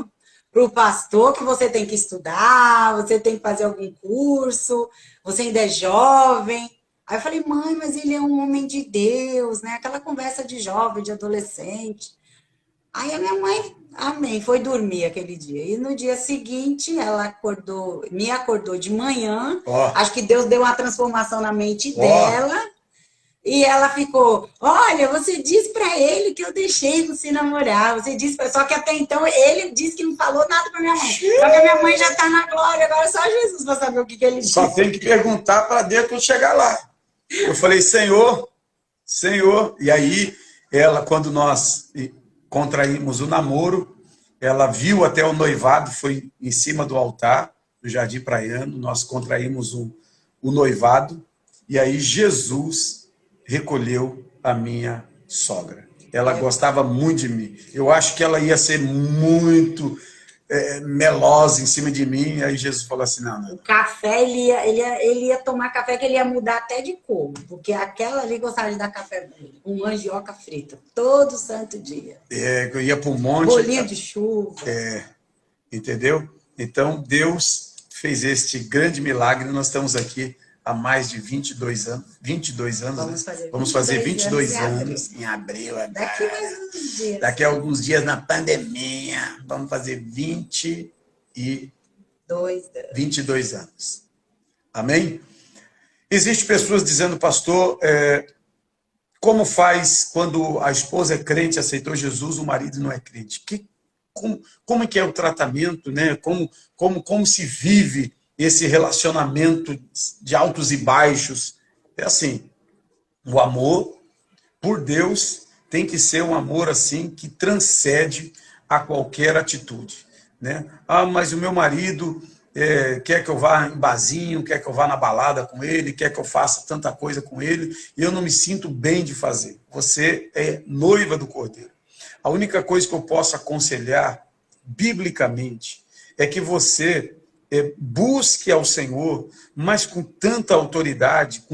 pro pastor que você tem que estudar, você tem que fazer algum curso, você ainda é jovem. Aí eu falei, mãe, mas ele é um homem de Deus, né? Aquela conversa de jovem, de adolescente. Aí a minha mãe, amém, foi dormir aquele dia. E no dia seguinte, ela me acordou de manhã. Ó. Acho que Deus deu uma transformação na mente Ó. dela. E ela ficou, olha, você disse para ele que eu deixei você namorar. Você disse, só que até então ele disse que não falou nada para minha mãe. Só que a minha mãe já está na glória, agora só Jesus vai saber o que ele disse. Só tem que perguntar para Deus quando chegar lá. Eu falei, Senhor, e aí ela, quando nós contraímos o namoro, ela viu até o noivado, foi em cima do altar, do Jardim Praiano, nós contraímos o noivado, e aí Jesus recolheu a minha sogra. Ela gostava muito de mim. Eu acho que ela ia ser muito melosa em cima de mim, e aí Jesus falou assim, não. O café, ele ia tomar café que ele ia mudar até de cor, porque aquela ali gostava de dar café com mandioca frita, todo santo dia. Eu ia para um monte... Bolinho de chuva. Entendeu? Então, Deus fez este grande milagre, nós estamos aqui há mais de 22 anos. 22 anos, Vamos fazer 22 anos em abril. Daqui mais uns dias. Daqui a alguns dias na pandemia. Vamos fazer 22 anos. Amém? Existem pessoas dizendo, pastor, como faz quando a esposa é crente, aceitou Jesus, o marido não é crente? Como é que é o tratamento, né? Como se vive esse relacionamento de altos e baixos? É assim, o amor por Deus tem que ser um amor assim que transcende a qualquer atitude, né? Ah, mas o meu marido quer que eu vá em barzinho, quer que eu vá na balada com ele, quer que eu faça tanta coisa com ele, e eu não me sinto bem de fazer. Você é noiva do Cordeiro. A única coisa que eu posso aconselhar, biblicamente, é que você busque ao Senhor, mas com tanta autoridade,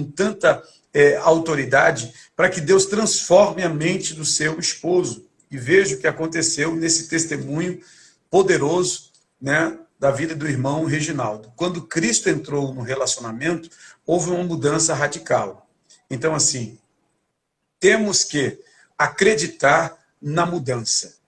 para que Deus transforme a mente do seu esposo. E veja o que aconteceu nesse testemunho poderoso, né, da vida do irmão Reginaldo. Quando Cristo entrou no relacionamento, houve uma mudança radical. Então, assim, temos que acreditar na mudança,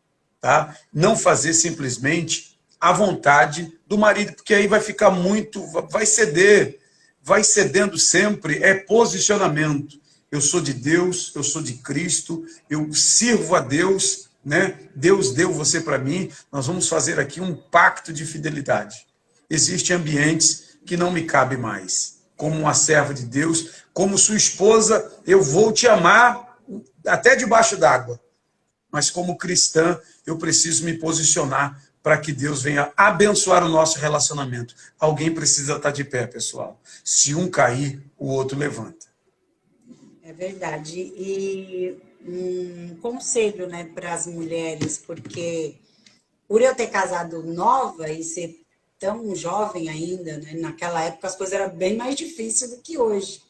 tá? Não fazer simplesmente a vontade do marido, porque aí vai ficar muito, vai cedendo sempre, é posicionamento. Eu sou de Deus, eu sou de Cristo, eu sirvo a Deus, né? Deus deu você para mim, nós vamos fazer aqui um pacto de fidelidade. Existem ambientes que não me cabe mais. Como uma serva de Deus, como sua esposa, eu vou te amar até debaixo d'água. Mas como cristã, eu preciso me posicionar para que Deus venha abençoar o nosso relacionamento. Alguém precisa estar de pé, pessoal. Se um cair, o outro levanta. É verdade. E um conselho, né, para as mulheres, porque por eu ter casado nova e ser tão jovem ainda, né, naquela época as coisas eram bem mais difíceis do que hoje.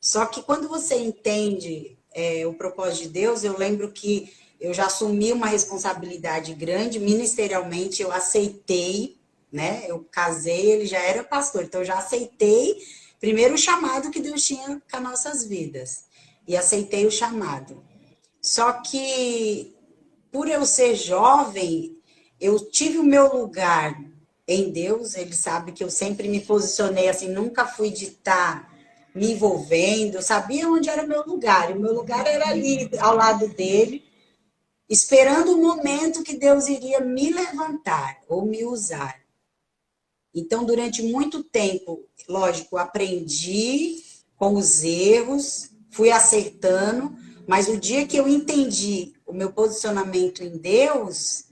Só que quando você entende o propósito de Deus, eu lembro que eu já assumi uma responsabilidade grande, ministerialmente eu aceitei, né? Eu casei, ele já era pastor, então eu já aceitei primeiro o chamado que Deus tinha com as nossas vidas. E aceitei o chamado. Só que, por eu ser jovem, eu tive o meu lugar em Deus, ele sabe que eu sempre me posicionei assim, nunca fui de estar me envolvendo, eu sabia onde era o meu lugar, e o meu lugar era ali, ao lado dele, esperando o momento que Deus iria me levantar ou me usar. Então, durante muito tempo, lógico, aprendi com os erros, fui acertando, mas o dia que eu entendi o meu posicionamento em Deus,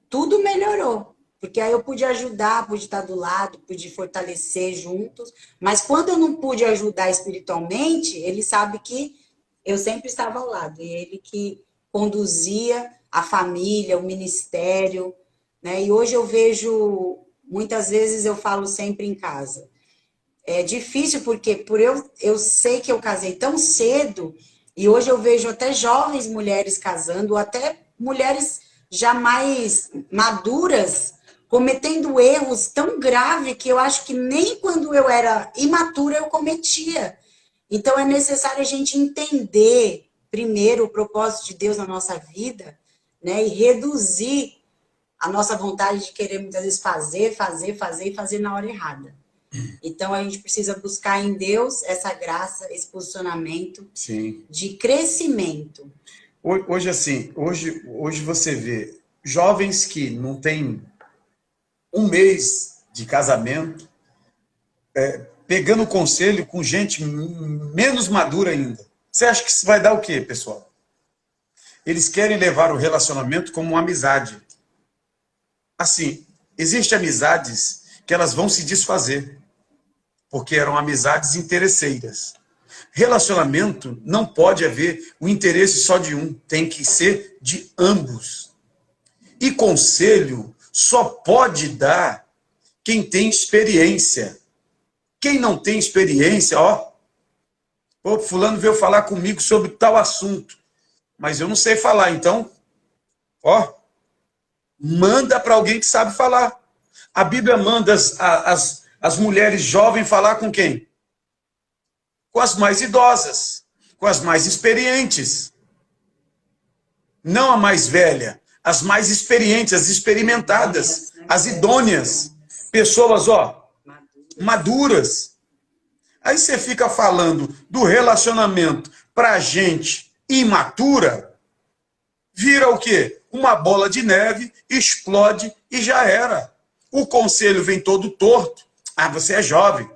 tudo melhorou. Porque aí eu pude ajudar, pude estar do lado, pude fortalecer juntos. Mas quando eu não pude ajudar espiritualmente, ele sabe que eu sempre estava ao lado. E ele que conduzia a família, o ministério, né? E hoje eu vejo, muitas vezes eu falo sempre em casa. É difícil porque eu sei que eu casei tão cedo, e hoje eu vejo até jovens mulheres casando, ou até mulheres já mais maduras, cometendo erros tão graves que eu acho que nem quando eu era imatura eu cometia. Então é necessário a gente entender primeiro o propósito de Deus na nossa vida, né, e reduzir a nossa vontade de querer muitas vezes fazer na hora errada. Então a gente precisa buscar em Deus essa graça, esse posicionamento. Sim. De crescimento. Hoje, assim, hoje você vê jovens que não têm um mês de casamento, pegando conselho com gente menos madura ainda. Você acha que isso vai dar o quê, pessoal? Eles querem levar o relacionamento como uma amizade. Assim, existem amizades que elas vão se desfazer, porque eram amizades interesseiras. Relacionamento não pode haver o interesse só de um, tem que ser de ambos. E conselho só pode dar quem tem experiência. Quem não tem experiência, fulano veio falar comigo sobre tal assunto, mas eu não sei falar, então, manda para alguém que sabe falar. A Bíblia manda as mulheres jovens falar com quem? Com as mais idosas, com as mais experientes. Não a mais velha, as mais experientes, as experimentadas, as idôneas. Pessoas, maduras. Aí você fica falando do relacionamento para gente imatura, vira o quê? Uma bola de neve, explode e já era. O conselho vem todo torto. Você é jovem.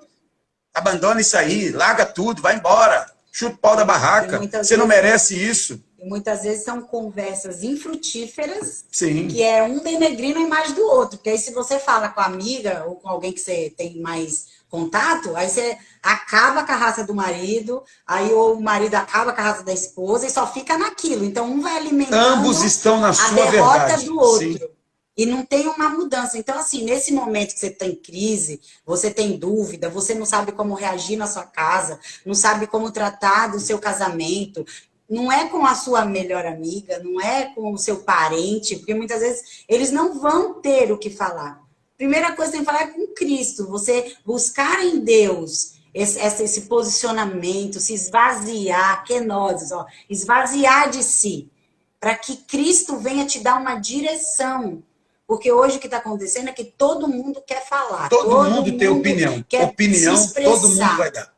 Abandona isso aí, larga tudo, vai embora. Chuta o pau da barraca. Você não merece isso. E muitas vezes são conversas infrutíferas, Sim. que é um denegrindo a imagem do outro. Porque aí se você fala com a amiga ou com alguém que você tem mais contato, aí você acaba com a raça do marido, aí o marido acaba com a raça da esposa e só fica naquilo. Então um vai alimentando Ambos estão na a sua derrota verdade. do outro. Sim. E não tem uma mudança. Então, assim, nesse momento que você está em crise, você tem dúvida, você não sabe como reagir na sua casa, não sabe como tratar do seu casamento, não é com a sua melhor amiga, não é com o seu parente, porque muitas vezes eles não vão ter o que falar. Primeira coisa que tem que falar é com Cristo, você buscar em Deus esse posicionamento, se esvaziar, kenosis, ó, esvaziar de si, para que Cristo venha te dar uma direção. Porque hoje o que está acontecendo é que todo mundo quer falar. Todo mundo tem opinião. Quer Opinião, se expressar. todo mundo vai dar.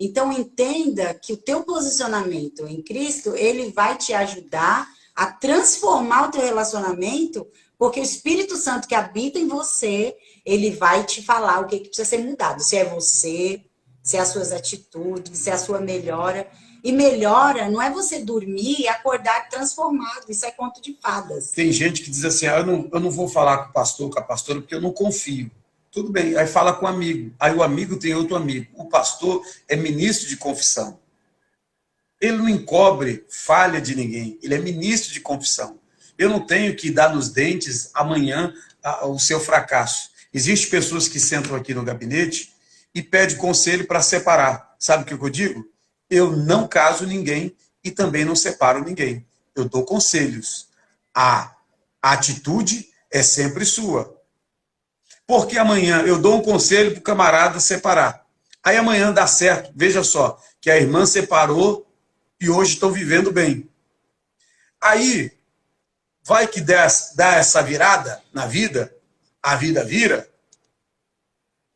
Então, entenda que o teu posicionamento em Cristo, ele vai te ajudar a transformar o teu relacionamento, porque o Espírito Santo que habita em você, ele vai te falar o que precisa ser mudado. Se é você, se é as suas atitudes, se é a sua melhora. E melhora não é você dormir e acordar transformado. Isso é conto de fadas. Tem gente que diz assim, eu não vou falar com o pastor, com a pastora, porque eu não confio. Tudo bem, aí fala com o amigo. Aí o amigo tem outro amigo. O pastor é ministro de confissão. Ele não encobre falha de ninguém. Ele é ministro de confissão. Eu não tenho que dar nos dentes amanhã o seu fracasso. Existem pessoas que sentam aqui no gabinete e pedem conselho para separar. Sabe o que eu digo? Eu não caso ninguém e também não separo ninguém. Eu dou conselhos. A atitude é sempre sua. Porque amanhã eu dou um conselho para o camarada separar. Aí amanhã dá certo. Veja só, que a irmã separou e hoje estão vivendo bem. Aí, vai que dá essa virada na vida, a vida vira,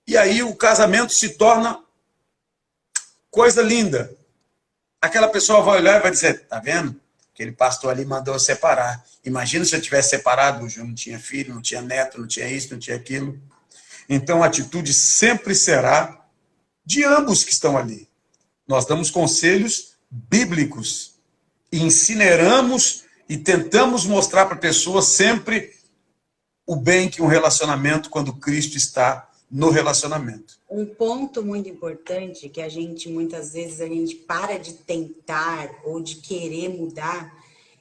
e aí o casamento se torna coisa linda. Aquela pessoa vai olhar e vai dizer, tá vendo? Aquele pastor ali mandou eu separar. Imagina se eu tivesse separado, eu não tinha filho, não tinha neto, não tinha isso, não tinha aquilo. Então a atitude sempre será de ambos que estão ali. Nós damos conselhos bíblicos e incineramos e tentamos mostrar para a pessoa sempre o bem que um relacionamento, quando Cristo está no relacionamento. Um ponto muito importante que muitas vezes a gente para de tentar ou de querer mudar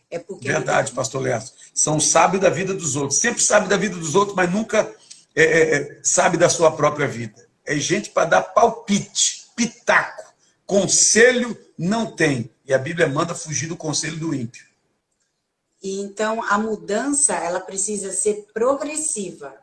é porque... Verdade, pastor Léo. São sábios da vida dos outros. Sempre sabe da vida dos outros, mas nunca sabe da sua própria vida. É gente para dar palpite, pitaco. Conselho não tem. E a Bíblia manda fugir do conselho do ímpio. E então a mudança, ela precisa ser progressiva.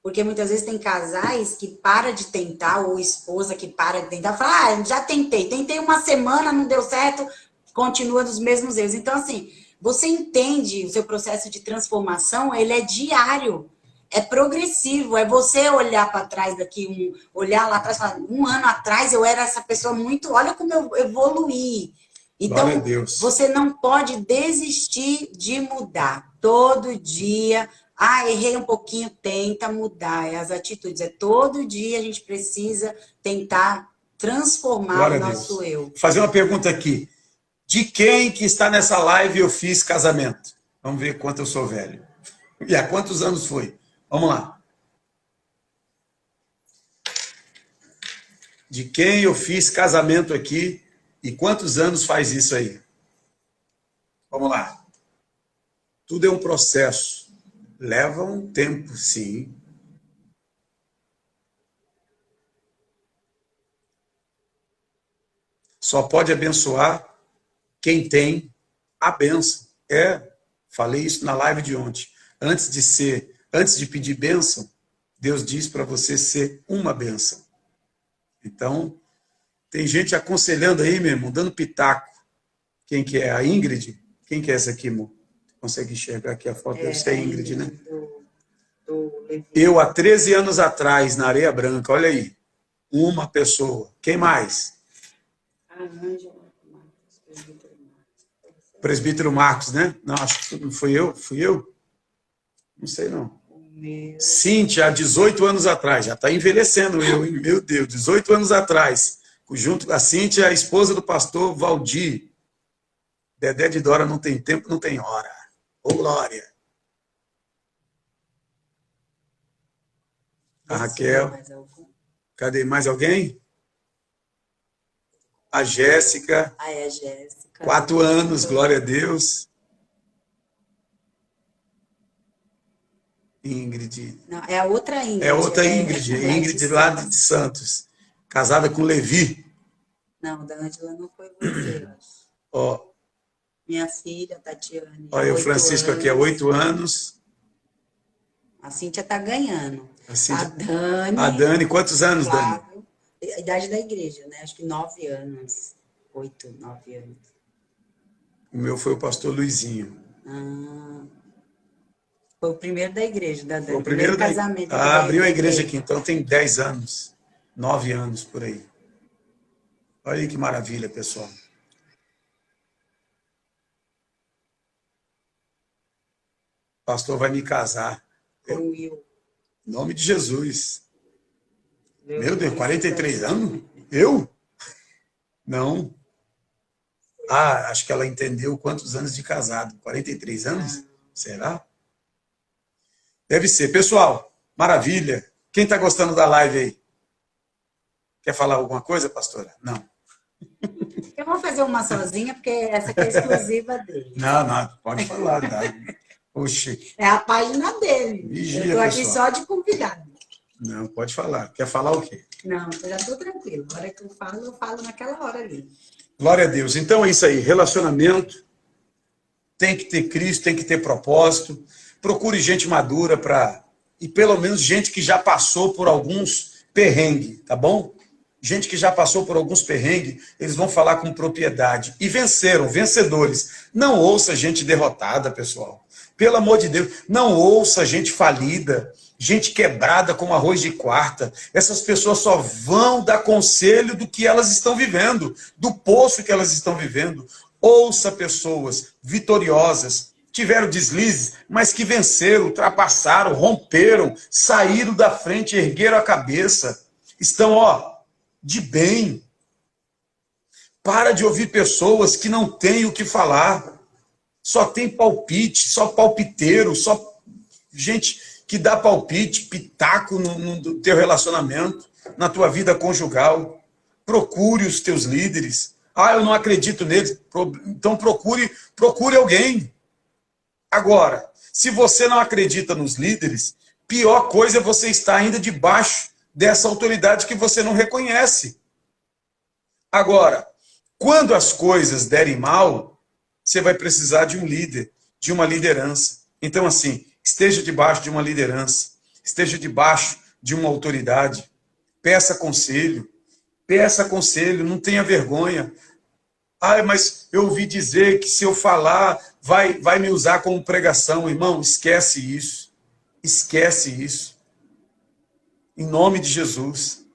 Porque muitas vezes tem casais que param de tentar, ou esposa que para de tentar, fala, já tentei uma semana, não deu certo, continua dos mesmos erros. Então, assim, você entende o seu processo de transformação, ele é diário, é progressivo, é você olhar para trás olhar lá atrás e falar, um ano atrás eu era essa pessoa muito, olha como eu evoluí. Então, você não pode desistir de mudar. Todo dia, errei um pouquinho, tenta mudar. As atitudes, todo dia a gente precisa tentar transformar o nosso eu. Vou fazer uma pergunta aqui. De quem que está nessa live eu fiz casamento? Vamos ver quanto eu sou velho. E há quantos anos foi? Vamos lá. De quem eu fiz casamento aqui e quantos anos faz isso aí? Vamos lá. Tudo é um processo. Leva um tempo, sim. Só pode abençoar quem tem a bênção. Falei isso na live de ontem. Antes de pedir bênção, Deus diz para você ser uma bênção. Então, tem gente aconselhando aí, meu irmão, dando pitaco. Quem que é? A Ingrid? Quem que é essa aqui, irmão? Consegue enxergar aqui a foto? Deve ser a Ingrid, né? Eu, há 13 anos atrás, na Areia Branca, olha aí. Uma pessoa. Quem mais? Presbítero Marcos, né? Não, acho que não fui eu. Fui eu? Não sei, não. Cíntia, há 18 anos atrás. Já está envelhecendo eu, hein? Meu Deus, 18 anos atrás. Junto com a Cíntia, a esposa do pastor Valdir. Dedé de Dora não tem tempo, não tem hora. Ô, Glória. A Raquel. Cadê mais alguém? A Jéssica. Ah, é a Jéssica. 4 anos, glória a Deus. Ingrid. Não, é a outra Ingrid. É outra Ingrid. Ingrid lá de Santos. Casada com Levi. Não, da Ângela não foi você, eu acho. Ó. Minha filha, Tatiane. Olha, o Francisco aqui é 8 anos. A Cíntia tá ganhando. A Cíntia... A Dani, quantos anos, Flávio, Dani? A idade da igreja, né? Acho que 9 anos. 8, 9 anos. O meu foi o pastor Luizinho. Foi o primeiro da igreja, foi o primeiro casamento. Abriu a igreja aqui, então tem 10 anos. 9 anos, por aí. Olha aí que maravilha, pessoal. O pastor vai me casar. Com Will. Em nome de Jesus. Meu Deus, 43 anos? Eu? Não. Ah, acho que ela entendeu quantos anos de casado. 43 anos? Será? Deve ser. Pessoal, maravilha. Quem está gostando da live aí? Quer falar alguma coisa, pastora? Não. Eu vou fazer uma sozinha, porque essa aqui é exclusiva dele. Não, pode falar. Tá? Oxi. É a página dele. Vigia, eu estou aqui pessoal. só de convidado. Não, pode falar. Quer falar o quê? Não, eu já estou tranquilo. A hora que eu falo naquela hora ali. Glória a Deus. Então é isso aí. Relacionamento tem que ter Cristo, tem que ter propósito. Procure gente madura e pelo menos gente que já passou por alguns perrengues, tá bom? Gente que já passou por alguns perrengues, eles vão falar com propriedade. E venceram, vencedores. Não ouça gente derrotada, pessoal. Pelo amor de Deus, não ouça gente falida, gente quebrada como arroz de quarta. Essas pessoas só vão dar conselho do que elas estão vivendo, do poço que elas estão vivendo. Ouça pessoas vitoriosas, tiveram deslizes, mas que venceram, ultrapassaram, romperam, saíram da frente, ergueram a cabeça. Estão, de bem. Para de ouvir pessoas que não têm o que falar. Só tem palpite, só palpiteiro, só gente que dá palpite, pitaco no teu relacionamento, na tua vida conjugal. Procure os teus líderes. Eu não acredito neles. Então procure alguém. Agora, se você não acredita nos líderes, pior coisa é você estar ainda debaixo dessa autoridade que você não reconhece. Agora, quando as coisas derem mal, você vai precisar de um líder, de uma liderança. Então, assim, esteja debaixo de uma liderança, esteja debaixo de uma autoridade, peça conselho, não tenha vergonha. Mas eu ouvi dizer que se eu falar, vai me usar como pregação. Irmão, esquece isso. Esquece isso. Em nome de Jesus.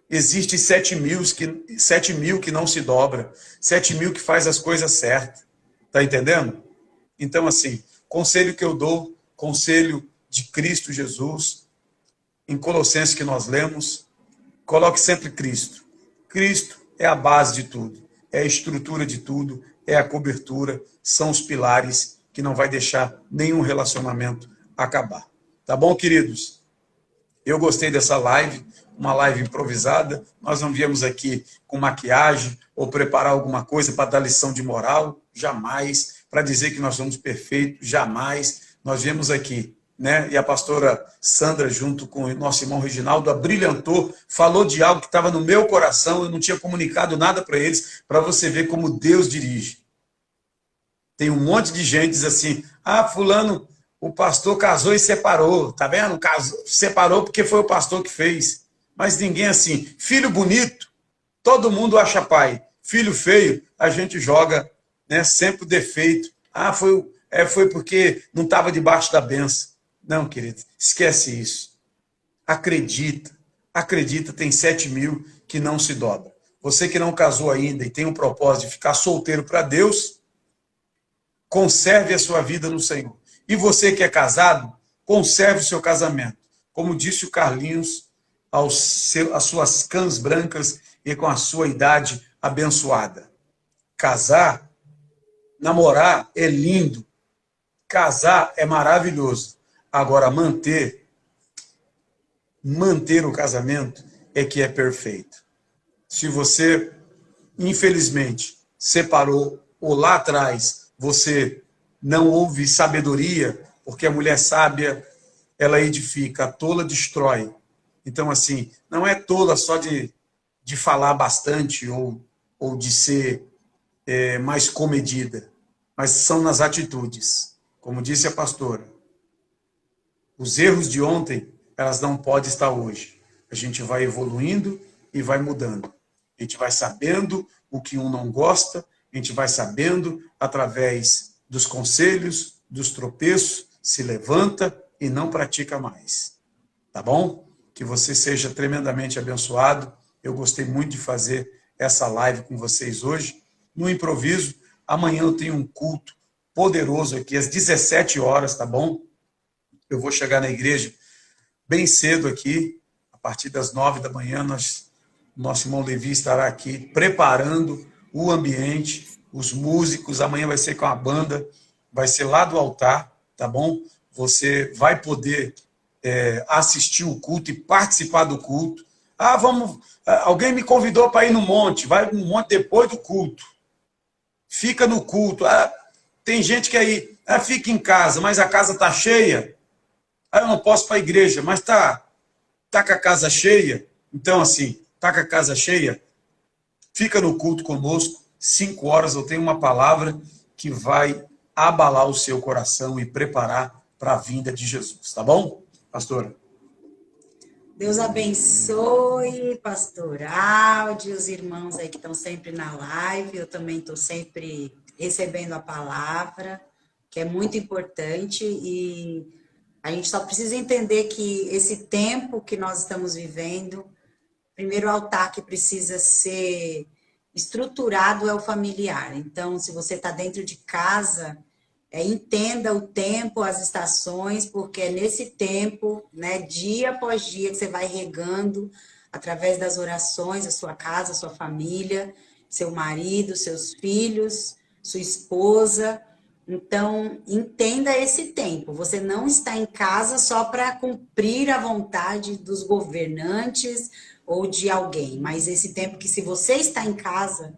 Existem 7.000 que não se dobra. 7.000 que faz as coisas certas. Tá entendendo? Então, assim, conselho que eu dou, conselho de Cristo Jesus, em Colossenses que nós lemos, coloque sempre Cristo. Cristo é a base de tudo, é a estrutura de tudo, é a cobertura, são os pilares que não vai deixar nenhum relacionamento acabar. Tá bom, queridos? Eu gostei dessa live, uma live improvisada. Nós não viemos aqui com maquiagem ou preparar alguma coisa para dar lição de moral, jamais. Para dizer que nós somos perfeitos, jamais. Nós viemos aqui, né? E a pastora Sandra, junto com o nosso irmão Reginaldo, abrilhantou, falou de algo que estava no meu coração, eu não tinha comunicado nada para eles, para você ver como Deus dirige. Tem um monte de gente que diz assim, fulano, o pastor casou e separou, tá vendo? Separou porque foi o pastor que fez. Mas ninguém assim. Filho bonito, todo mundo acha pai. Filho feio, a gente joga, né, sempre o defeito. Foi porque não estava debaixo da benção. Não, querido, esquece isso. Acredita, tem 7.000 que não se dobra. Você que não casou ainda e tem um propósito de ficar solteiro para Deus, conserve a sua vida no Senhor. E você que é casado, conserve o seu casamento. Como disse o Carlinhos, às suas cãs brancas e com a sua idade abençoada. Casar namorar é lindo, casar é maravilhoso. Agora, manter o casamento é que é perfeito. Se você, infelizmente, separou ou lá atrás você não houve sabedoria, porque a mulher sábia, ela edifica, a tola destrói. Então, assim, não é tola só de falar bastante ou de ser mais comedida, mas são nas atitudes. Como disse a pastora, os erros de ontem, elas não podem estar hoje. A gente vai evoluindo e vai mudando. A gente vai sabendo o que um não gosta, a gente vai sabendo, através dos conselhos, dos tropeços, se levanta e não pratica mais. Tá bom? Que você seja tremendamente abençoado. Eu gostei muito de fazer essa live com vocês hoje. No improviso, amanhã eu tenho um culto poderoso aqui, às 17 horas, tá bom? Eu vou chegar na igreja bem cedo aqui, a partir das 9 da manhã, nosso irmão Levi estará aqui preparando o ambiente, os músicos, amanhã vai ser com a banda, vai ser lá do altar, tá bom? Você vai poder assistir o culto e participar do culto. Alguém me convidou para ir no monte, vai no monte depois do culto. Fica no culto. Tem gente que aí, fica em casa, mas a casa está cheia. Eu não posso ir para a igreja, mas tá com a casa cheia. Então, assim, tá com a casa cheia, fica no culto conosco, 5 horas eu tenho uma palavra que vai abalar o seu coração e preparar para a vinda de Jesus, tá bom, pastora? Deus abençoe, pastor Aldi, os irmãos aí que estão sempre na live, eu também estou sempre recebendo a palavra, que é muito importante, e a gente só precisa entender que esse tempo que nós estamos vivendo, primeiro altar que precisa ser estruturado é o familiar. Então, se você está dentro de casa, entenda o tempo, as estações, porque é nesse tempo, né, dia após dia, que você vai regando, através das orações, a sua casa, a sua família, seu marido, seus filhos, sua esposa. Então, entenda esse tempo. Você não está em casa só para cumprir a vontade dos governantes ou de alguém, mas esse tempo que, se você está em casa,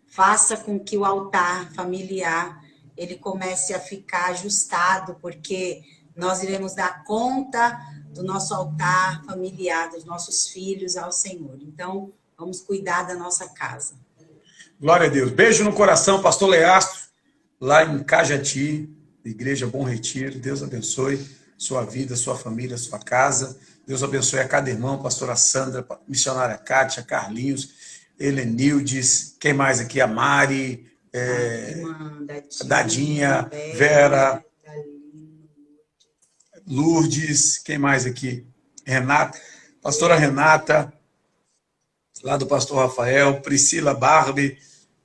faça com que o altar familiar ele comece a ficar ajustado, porque nós iremos dar conta do nosso altar familiar, dos nossos filhos ao Senhor. Então, vamos cuidar da nossa casa. Glória a Deus. Beijo no coração, pastor Leastro, lá em Cajati, Igreja Bom Retiro. Deus abençoe sua vida, sua família, sua casa. Deus abençoe a cada irmão, pastora Sandra, missionária Kátia, Carlinhos, Helenildes, quem mais aqui? A Mari, Dadinha, Vera, Lourdes, quem mais aqui? Renata, pastora Renata, lá do pastor Rafael, Priscila Barbie,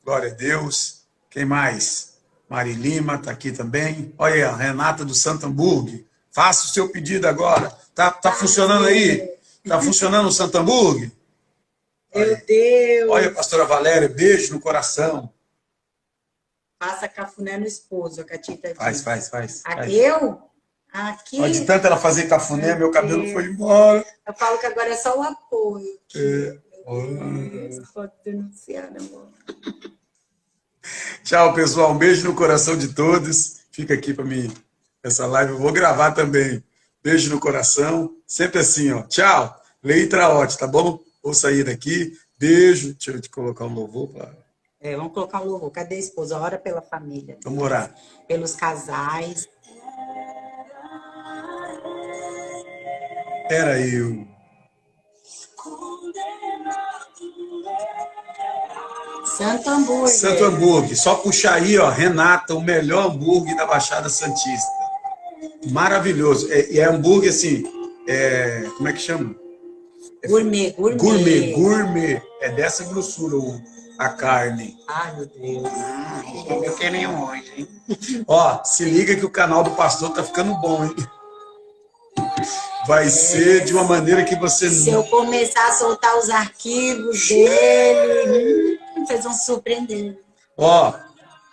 glória a Deus. Quem mais? Mari Lima está aqui também. Olha aí, a Renata do Santo Hamburgo. Faça o seu pedido agora. Tá funcionando aí? Tá funcionando o Santo Hamburgo? Meu Deus! Olha, pastora Valéria, beijo no coração. Faça cafuné no esposo, a Catita diz. Faz. Eu? Aqui? Olha, de tanto ela fazer cafuné, meu cabelo foi embora. Eu falo que agora é só o apoio. Pode denunciar, amor. Tchau, pessoal. Um beijo no coração de todos. Fica aqui para mim essa live. Eu vou gravar também. Beijo no coração. Sempre assim, ó. Tchau. Leitra Otti, tá bom? Vou sair daqui. Beijo. Deixa eu te colocar um louvor. Vamos colocar um louvor. Cadê a esposa? Ora pela família. Vamos orar. Pelos casais. Era eu. Santo Hamburgo. Santo Hamburgo. Só puxar aí, ó. Renata, o melhor hambúrguer da Baixada Santista. Maravilhoso. É hambúrguer assim. Como é que chama? Gourmet. É dessa grossura a carne. Ai, meu Deus. Eu quero nem hoje, hein? Ó, se liga que o canal do pastor tá ficando bom, hein? Vai ser de uma maneira que você... Se eu começar a soltar os arquivos dele, vocês vão se surpreender. Ó,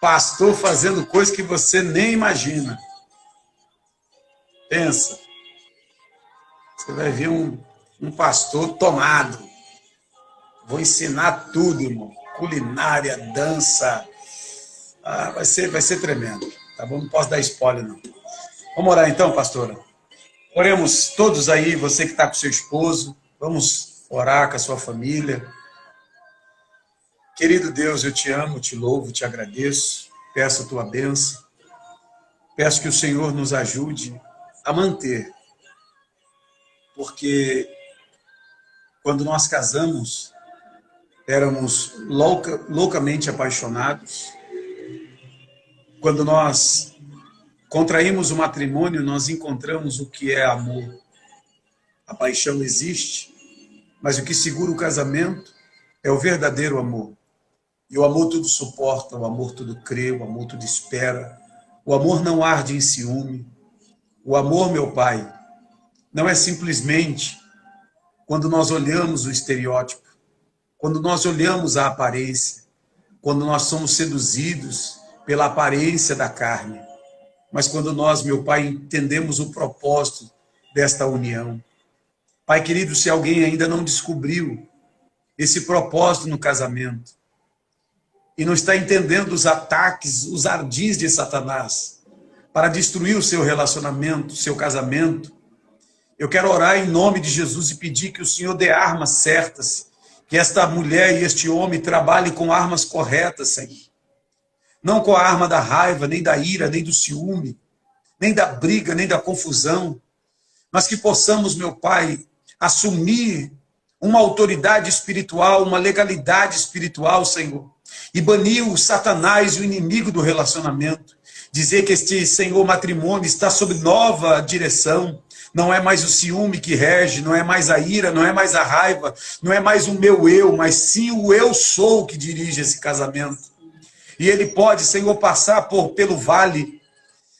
Pastor fazendo coisa que você nem imagina. Pensa. Você vai ver um pastor tomado. Vou ensinar tudo, irmão. Culinária, dança. Vai ser tremendo. Tá bom? Não posso dar spoiler, não. Vamos orar então, pastora? Oremos todos aí, você que está com seu esposo. Vamos orar com a sua família. Querido Deus, eu te amo, te louvo, te agradeço. Peço a tua bênção. Peço que o Senhor nos ajude a manter. Porque quando nós casamos, éramos loucamente apaixonados. Quando nós contraímos o matrimônio, nós encontramos o que é amor. A paixão existe, mas o que segura o casamento é o verdadeiro amor. E o amor tudo suporta, o amor tudo crê, o amor tudo espera. O amor não arde em ciúme. O amor, meu Pai, não é simplesmente quando nós olhamos o estereótipo, quando nós olhamos a aparência, quando nós somos seduzidos pela aparência da carne, mas quando nós, meu Pai, entendemos o propósito desta união. Pai querido, se alguém ainda não descobriu esse propósito no casamento e não está entendendo os ataques, os ardis de Satanás para destruir o seu relacionamento, o seu casamento, eu quero orar em nome de Jesus e pedir que o Senhor dê armas certas, que esta mulher e este homem trabalhem com armas corretas, Senhor. Não com a arma da raiva, nem da ira, nem do ciúme, nem da briga, nem da confusão, mas que possamos, meu Pai, assumir uma autoridade espiritual, uma legalidade espiritual, Senhor, e banir o Satanás e o inimigo do relacionamento. Dizer que este, Senhor, matrimônio está sob nova direção. Não é mais o ciúme que rege, não é mais a ira, não é mais a raiva, não é mais o meu eu, mas sim o eu sou que dirige esse casamento. E ele pode, Senhor, passar pelo vale.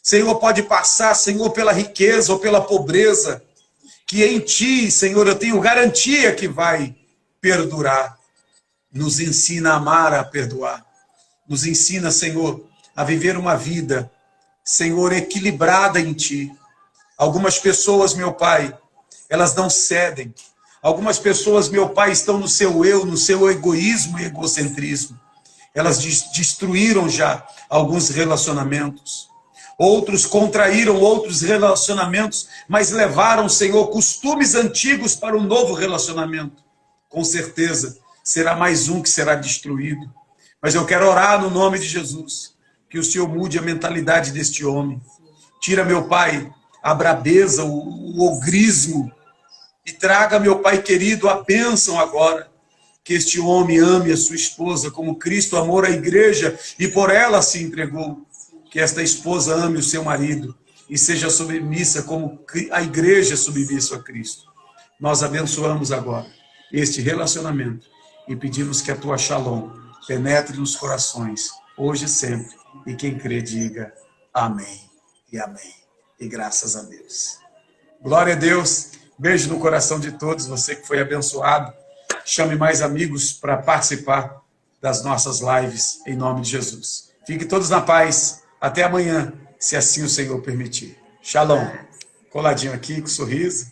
Senhor, pode passar, Senhor, pela riqueza ou pela pobreza, que em Ti, Senhor, eu tenho garantia que vai perdurar. Nos ensina a amar, a perdoar. Nos ensina, Senhor, a viver uma vida, Senhor, equilibrada em Ti. Algumas pessoas, meu Pai, elas não cedem. Algumas pessoas, meu Pai, estão no seu eu, no seu egoísmo e egocentrismo. Elas destruíram já alguns relacionamentos. Outros contraíram outros relacionamentos, mas levaram, Senhor, costumes antigos para um novo relacionamento. Com certeza, será mais um que será destruído. Mas eu quero orar no nome de Jesus, que o Senhor mude a mentalidade deste homem. Tira, meu Pai, a brabeza, o ogrismo, e traga, meu Pai querido, a bênção agora. Que este homem ame a sua esposa como Cristo amou a igreja e por ela se entregou. Que esta esposa ame o seu marido e seja submissa como a igreja é submissa a Cristo. Nós abençoamos agora este relacionamento e pedimos que a tua shalom penetre nos corações, hoje e sempre. E quem crê, diga amém e amém. E graças a Deus. Glória a Deus. Beijo no coração de todos, você que foi abençoado. Chame mais amigos para participar das nossas lives, em nome de Jesus. Fiquem todos na paz. Até amanhã, se assim o Senhor permitir. Shalom. Coladinho aqui, com sorriso.